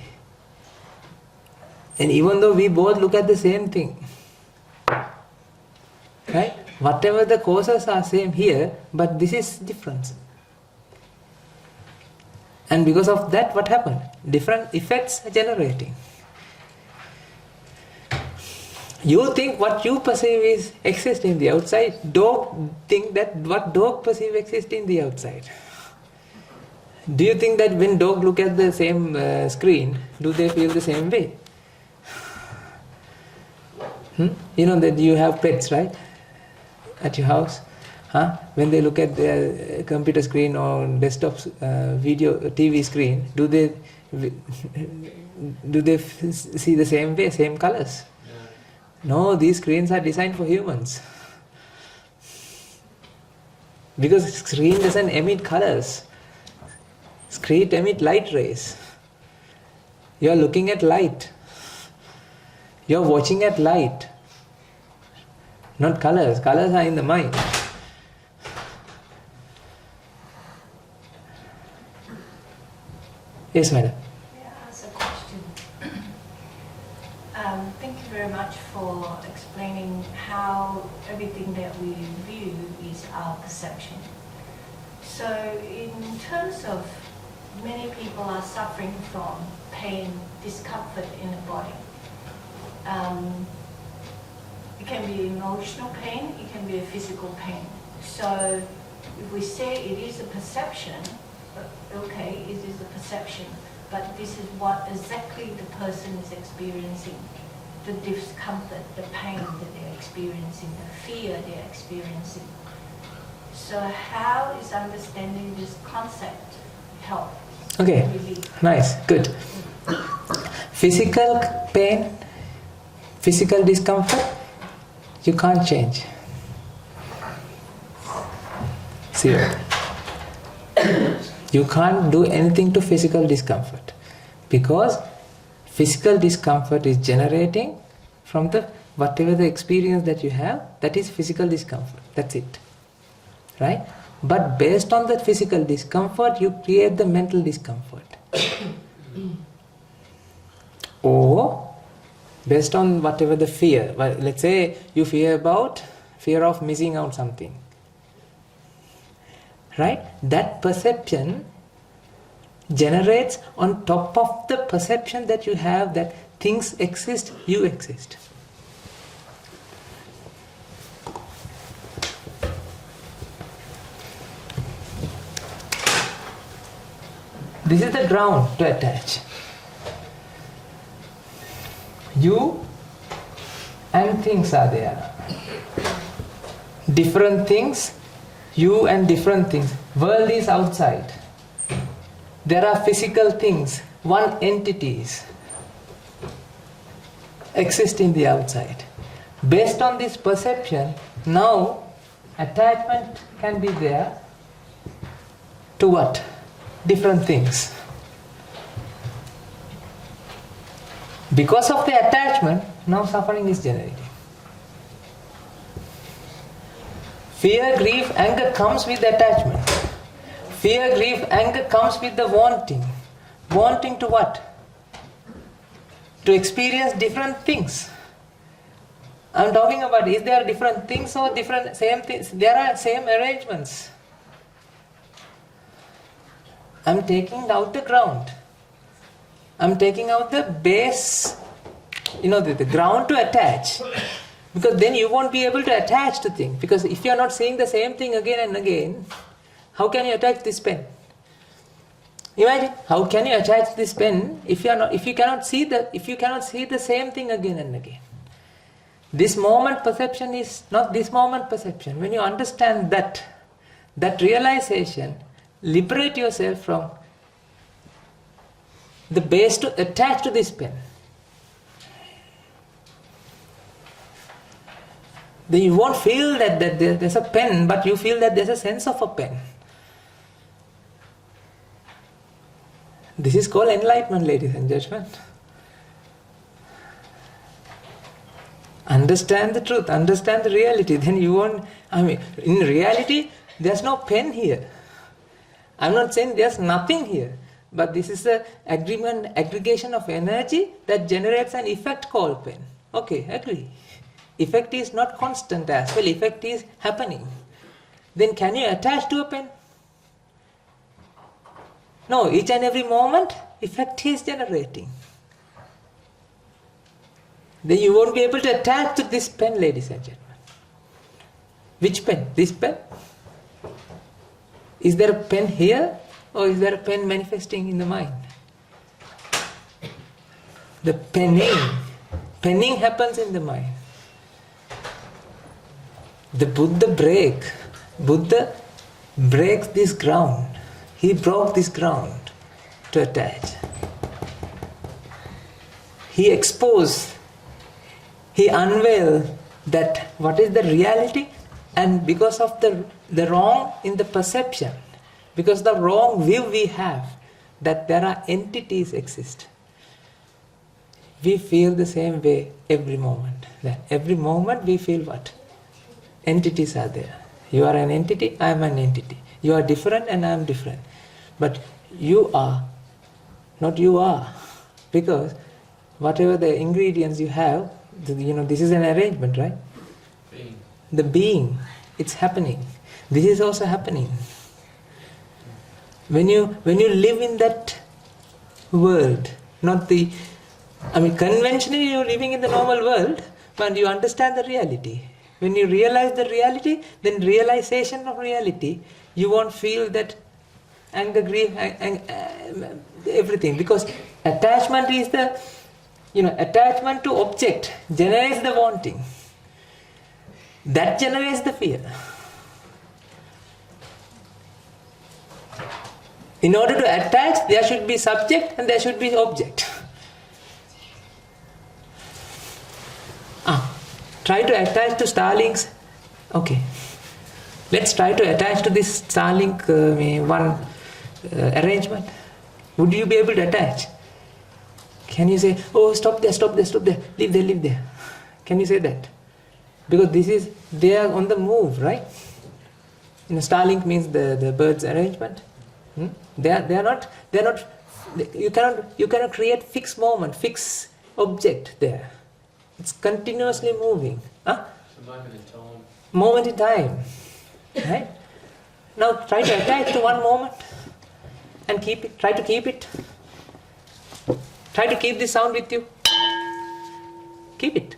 And even though we both look at the same thing, right? Whatever the causes are same here, but this is different. And because of that, what happened? Different effects are generating. You think what you perceive exists in the outside. Dog think that what dog perceive exists in the outside. Do you think that when dog look at the same screen, do they feel the same way? You know that you have pets, right? At your house. When they look at the computer screen or desktop video TV screen, do they see the same way, same colors? No, these screens are designed for humans. Because screen doesn't emit colors. Screen emit light rays. You are looking at light. You are watching at light. Not colors. Colors are in the mind. Yes, madam. May I ask a question? Thank you very much for explaining how everything that we view is our perception. So in terms of many people are suffering from pain, discomfort in the body. It can be emotional pain, it can be a physical pain. So if we say it is a perception, okay, it is a perception, but this is what exactly the person is experiencing. The discomfort, the pain that they're experiencing, the fear they're experiencing. So how is understanding this concept help? Okay, nice, good. Physical pain, physical discomfort, you can't change. Zero. You can't do anything to physical discomfort because physical discomfort is generating from the whatever the experience that you have, that is physical discomfort. That's it. Right? But based on the physical discomfort, you create the mental discomfort. Or based on whatever the fear. Well, let's say you fear of missing out something. Right? That perception generates on top of the perception that you have that things exist, you exist. This is the ground to attach. You and things are there. Different things, you and different things. World is outside. There are physical things, one entities exist in the outside. Based on this perception, now attachment can be there to what? Different things. Because of the attachment, now suffering is generated. Fear, grief, anger comes with attachment. Fear, grief, anger comes with the wanting. Wanting to what? To experience different things. I'm talking about, is there different things or different same things? There are same arrangements. I'm taking out the ground. I'm taking out the base, the ground to attach. Because then you won't be able to attach to things. Because if you are not seeing the same thing again and again, how can you attach this pen? Imagine, how can you attach this pen if you cannot see the same thing again and again? This moment perception is not this moment perception. When you understand that realization, liberate yourself from the base to attach to this pen. Then you won't feel that there's a pen, but you feel that there's a sense of a pen. This is called enlightenment, ladies and gentlemen. Understand the truth, understand the reality, then you won't, in reality, there's no pen here. I'm not saying there's nothing here, but this is an aggregation of energy that generates an effect called pen. Okay, agree. Effect is not constant as well, effect is happening. Then can you attach to a pen? No, each and every moment, effect is generating. Then you won't be able to attach to this pen, ladies and gentlemen. Which pen? This pen? Is there a pen here, or is there a pen manifesting in the mind? The penning happens in the mind. The Buddha breaks this ground. He broke this ground to attach. He exposed, he unveiled that what is the reality, and because of the wrong in the perception, because the wrong view we have, that there are entities exist. We feel the same way every moment. That every moment we feel what? Entities are there. You are an entity, I am an entity. You are different and I am different. But you are, not you are. Because whatever the ingredients you have, this is an arrangement, right? Being. The being, it's happening. This is also happening. When you live in that world, conventionally you're living in the normal world, but you understand the reality. When you realize the reality, then realization of reality, you won't feel that anger, grief, everything. Because attachment is attachment to object generates the wanting. That generates the fear. In order to attach, there should be subject and there should be object. Try to attach to Starlink's. Okay. Let's try to attach to this Starlink arrangement. Would you be able to attach? Can you say, oh, stop there, leave there. Can you say that? Because they are on the move, right? Starlink means the bird's arrangement. They are not. You cannot create fixed moment, fixed object there. It's continuously moving. It's a moment in time. Moment in time. Right? Now try to attach to one moment and keep it. Try to keep it. Try to keep this sound with you. Keep it.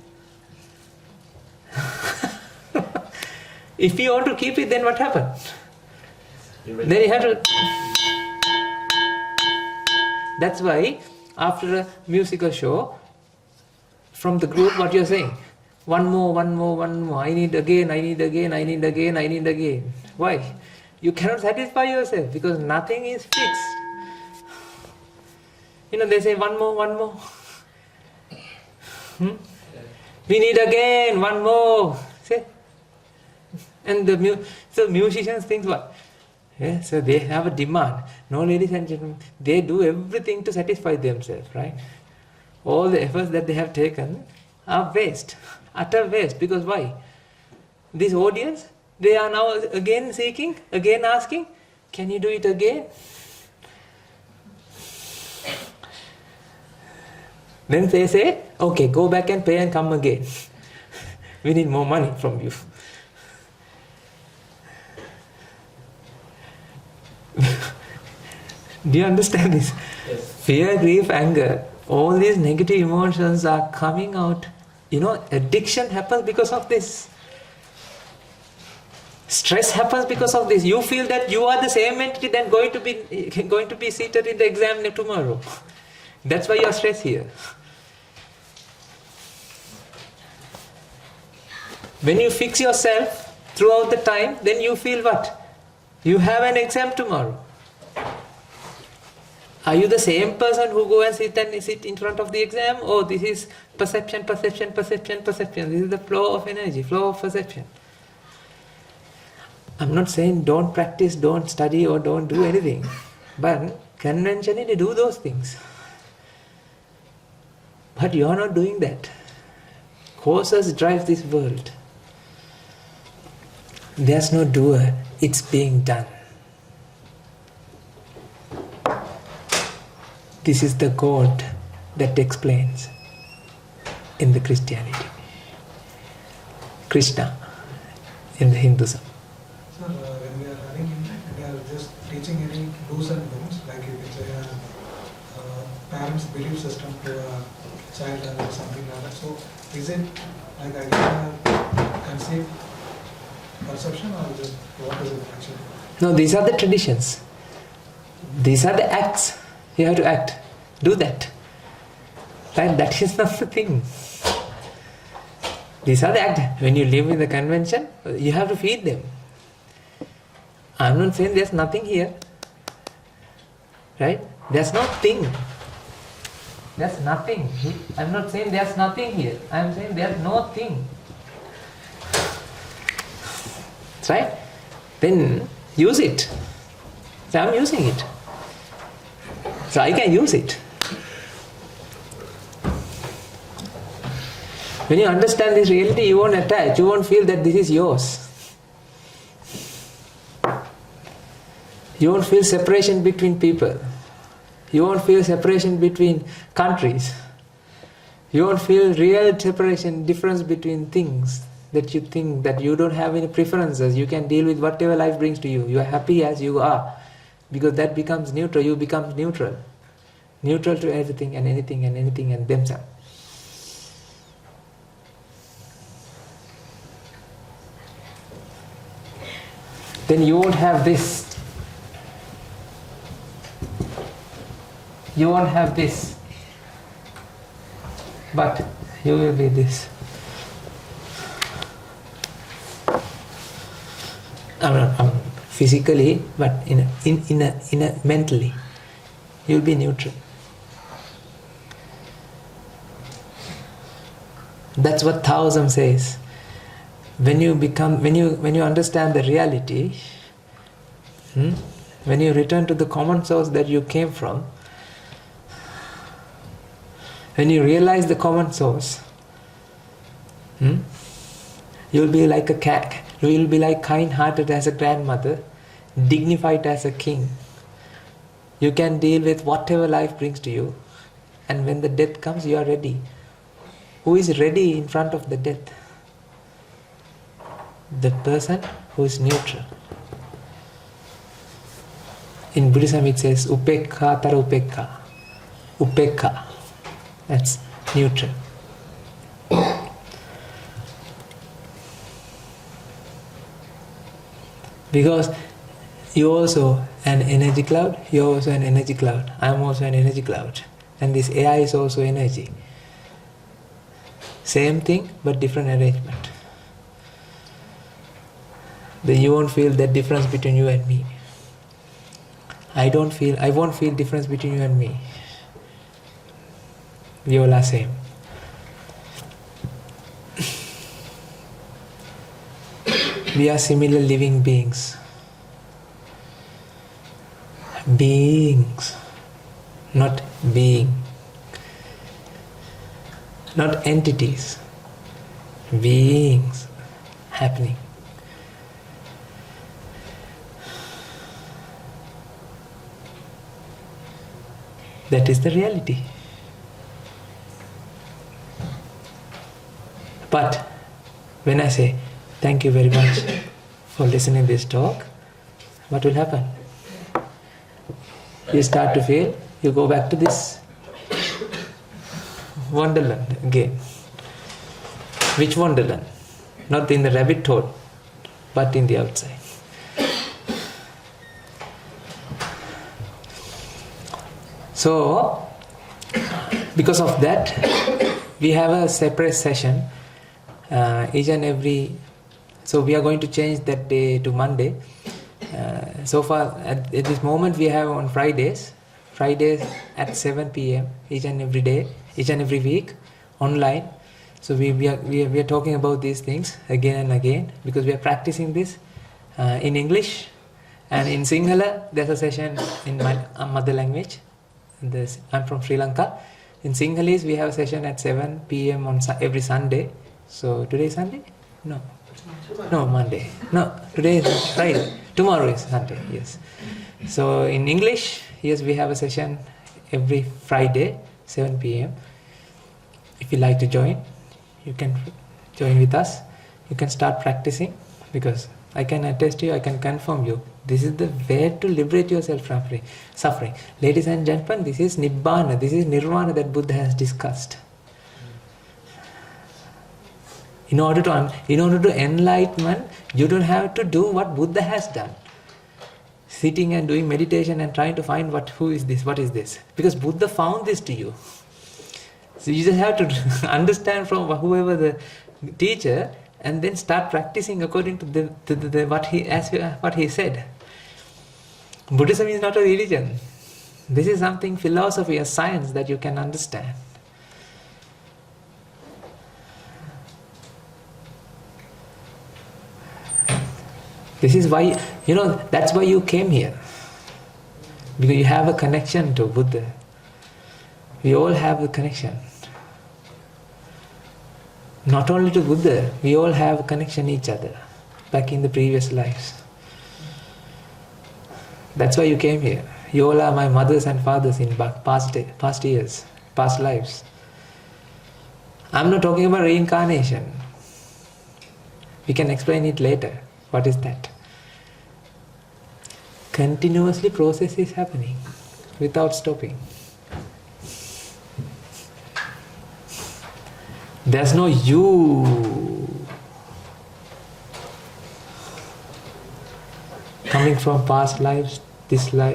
If you want to keep it, then what happens? Then you have to. That's why after a musical show, from the group, what you're saying? One more. I need again. Why? You cannot satisfy yourself because nothing is fixed. They say one more. We need again, one more. Say. And so musicians think what? Yeah, so they have a demand. No, ladies and gentlemen, they do everything to satisfy themselves, right? All the efforts that they have taken are waste, utter waste. Because why? This audience, they are now again seeking, again asking, can you do it again? Then they say, okay, go back and pay and come again. We need more money from you. Do you understand this? Yes. Fear, grief, anger, all these negative emotions are coming out. Addiction happens because of this. Stress happens because of this. You feel that you are the same entity that going to be seated in the exam tomorrow. That's why you are stressed here. When you fix yourself throughout the time, then you feel what? You have an exam tomorrow. Are you the same person who go and sit in front of the exam? Oh, this is perception. This is the flow of energy, flow of perception. I'm not saying don't practice, don't study or don't do anything. But conventionally do those things. But you are not doing that. Causes drive this world. There's no doer, it's being done. This is the God that explains in the Christianity. Krishna in the Hinduism. Sir, when we are running in, we are just teaching any do's and don'ts, like you can say parents' belief system to a child or something like that. So is it like I can conceive perception or just what is it actually? No, these are the traditions. These are the acts. You have to act. Do that. Right? That is not the thing. These are the acts. When you live in the convention, you have to feed them. I'm not saying there's nothing here. Right? There's no thing. There's nothing. I'm not saying there's nothing here. I'm saying there's no thing. Right? Then use it. So I'm using it. So I can use it. When you understand this reality, you won't attach, you won't feel that this is yours. You won't feel separation between people. You won't feel separation between countries. You won't feel real separation, difference between things that you think that you don't have any preferences. You can deal with whatever life brings to you. You are happy as you are. because that becomes neutral. You become neutral. Neutral to everything and anything and anything and themselves. Then you won't have this. You won't have this. But you will be this. Physically, but in a mentally, you'll be neutral. That's what Taoism says. When you understand the reality, when you return to the common source that you came from, when you realize the common source, you'll be like a cat. You will be like kind-hearted as a grandmother, dignified as a king. You can deal with whatever life brings to you, and when the death comes, you are ready. Who is ready in front of the death? The person who is neutral. In Buddhism it says upekha tara upekha. Upekha. That's neutral. Because you're also an energy cloud, you're also an energy cloud, I'm also an energy cloud. And this AI is also energy. Same thing, but different arrangement. Then you won't feel that difference between you and me. I won't feel difference between you and me. We all are same. We are similar living beings. Beings, not being. Not entities. Beings happening. That is the reality. But when I say, thank you very much for listening to this talk, what will happen? You start to feel, you go back to this wonderland again. Which wonderland? Not in the rabbit hole, but in the outside. So, because of that, we have a separate session each and every. So we are going to change that day to Monday. So far, at this moment, we have on Fridays at 7 p.m. each and every day, each and every week, online. So we are talking about these things again and again because we are practicing this in English, and in Sinhala there's a session in my mother language. I'm from Sri Lanka. In Sinhalese we have a session at 7 p.m. on every Sunday. So today is Sunday? No, Monday. No, today is Friday. Tomorrow is Sunday. Yes. So in English, yes, we have a session every Friday, 7 p.m. If you like to join, you can join with us. You can start practicing, because I can attest to you, I can confirm you. This is the way to liberate yourself from suffering. Ladies and gentlemen, this is Nibbana, this is Nirvana that Buddha has discussed. In order to enlightenment, you don't have to do what Buddha has done. Sitting and doing meditation and trying to find who is this, what is this. Because Buddha found this to you. So you just have to understand from whoever the teacher, and then start practicing according to what he said. Buddhism is not a religion. This is something philosophy, a science that you can understand. This is why, that's why you came here. Because you have a connection to Buddha. We all have a connection. Not only to Buddha, we all have a connection each other, back in the previous lives. That's why you came here. You all are my mothers and fathers in past years, past lives. I'm not talking about reincarnation. We can explain it later. What is that? continuously process is happening without stopping. There's no you coming from past lives, this life.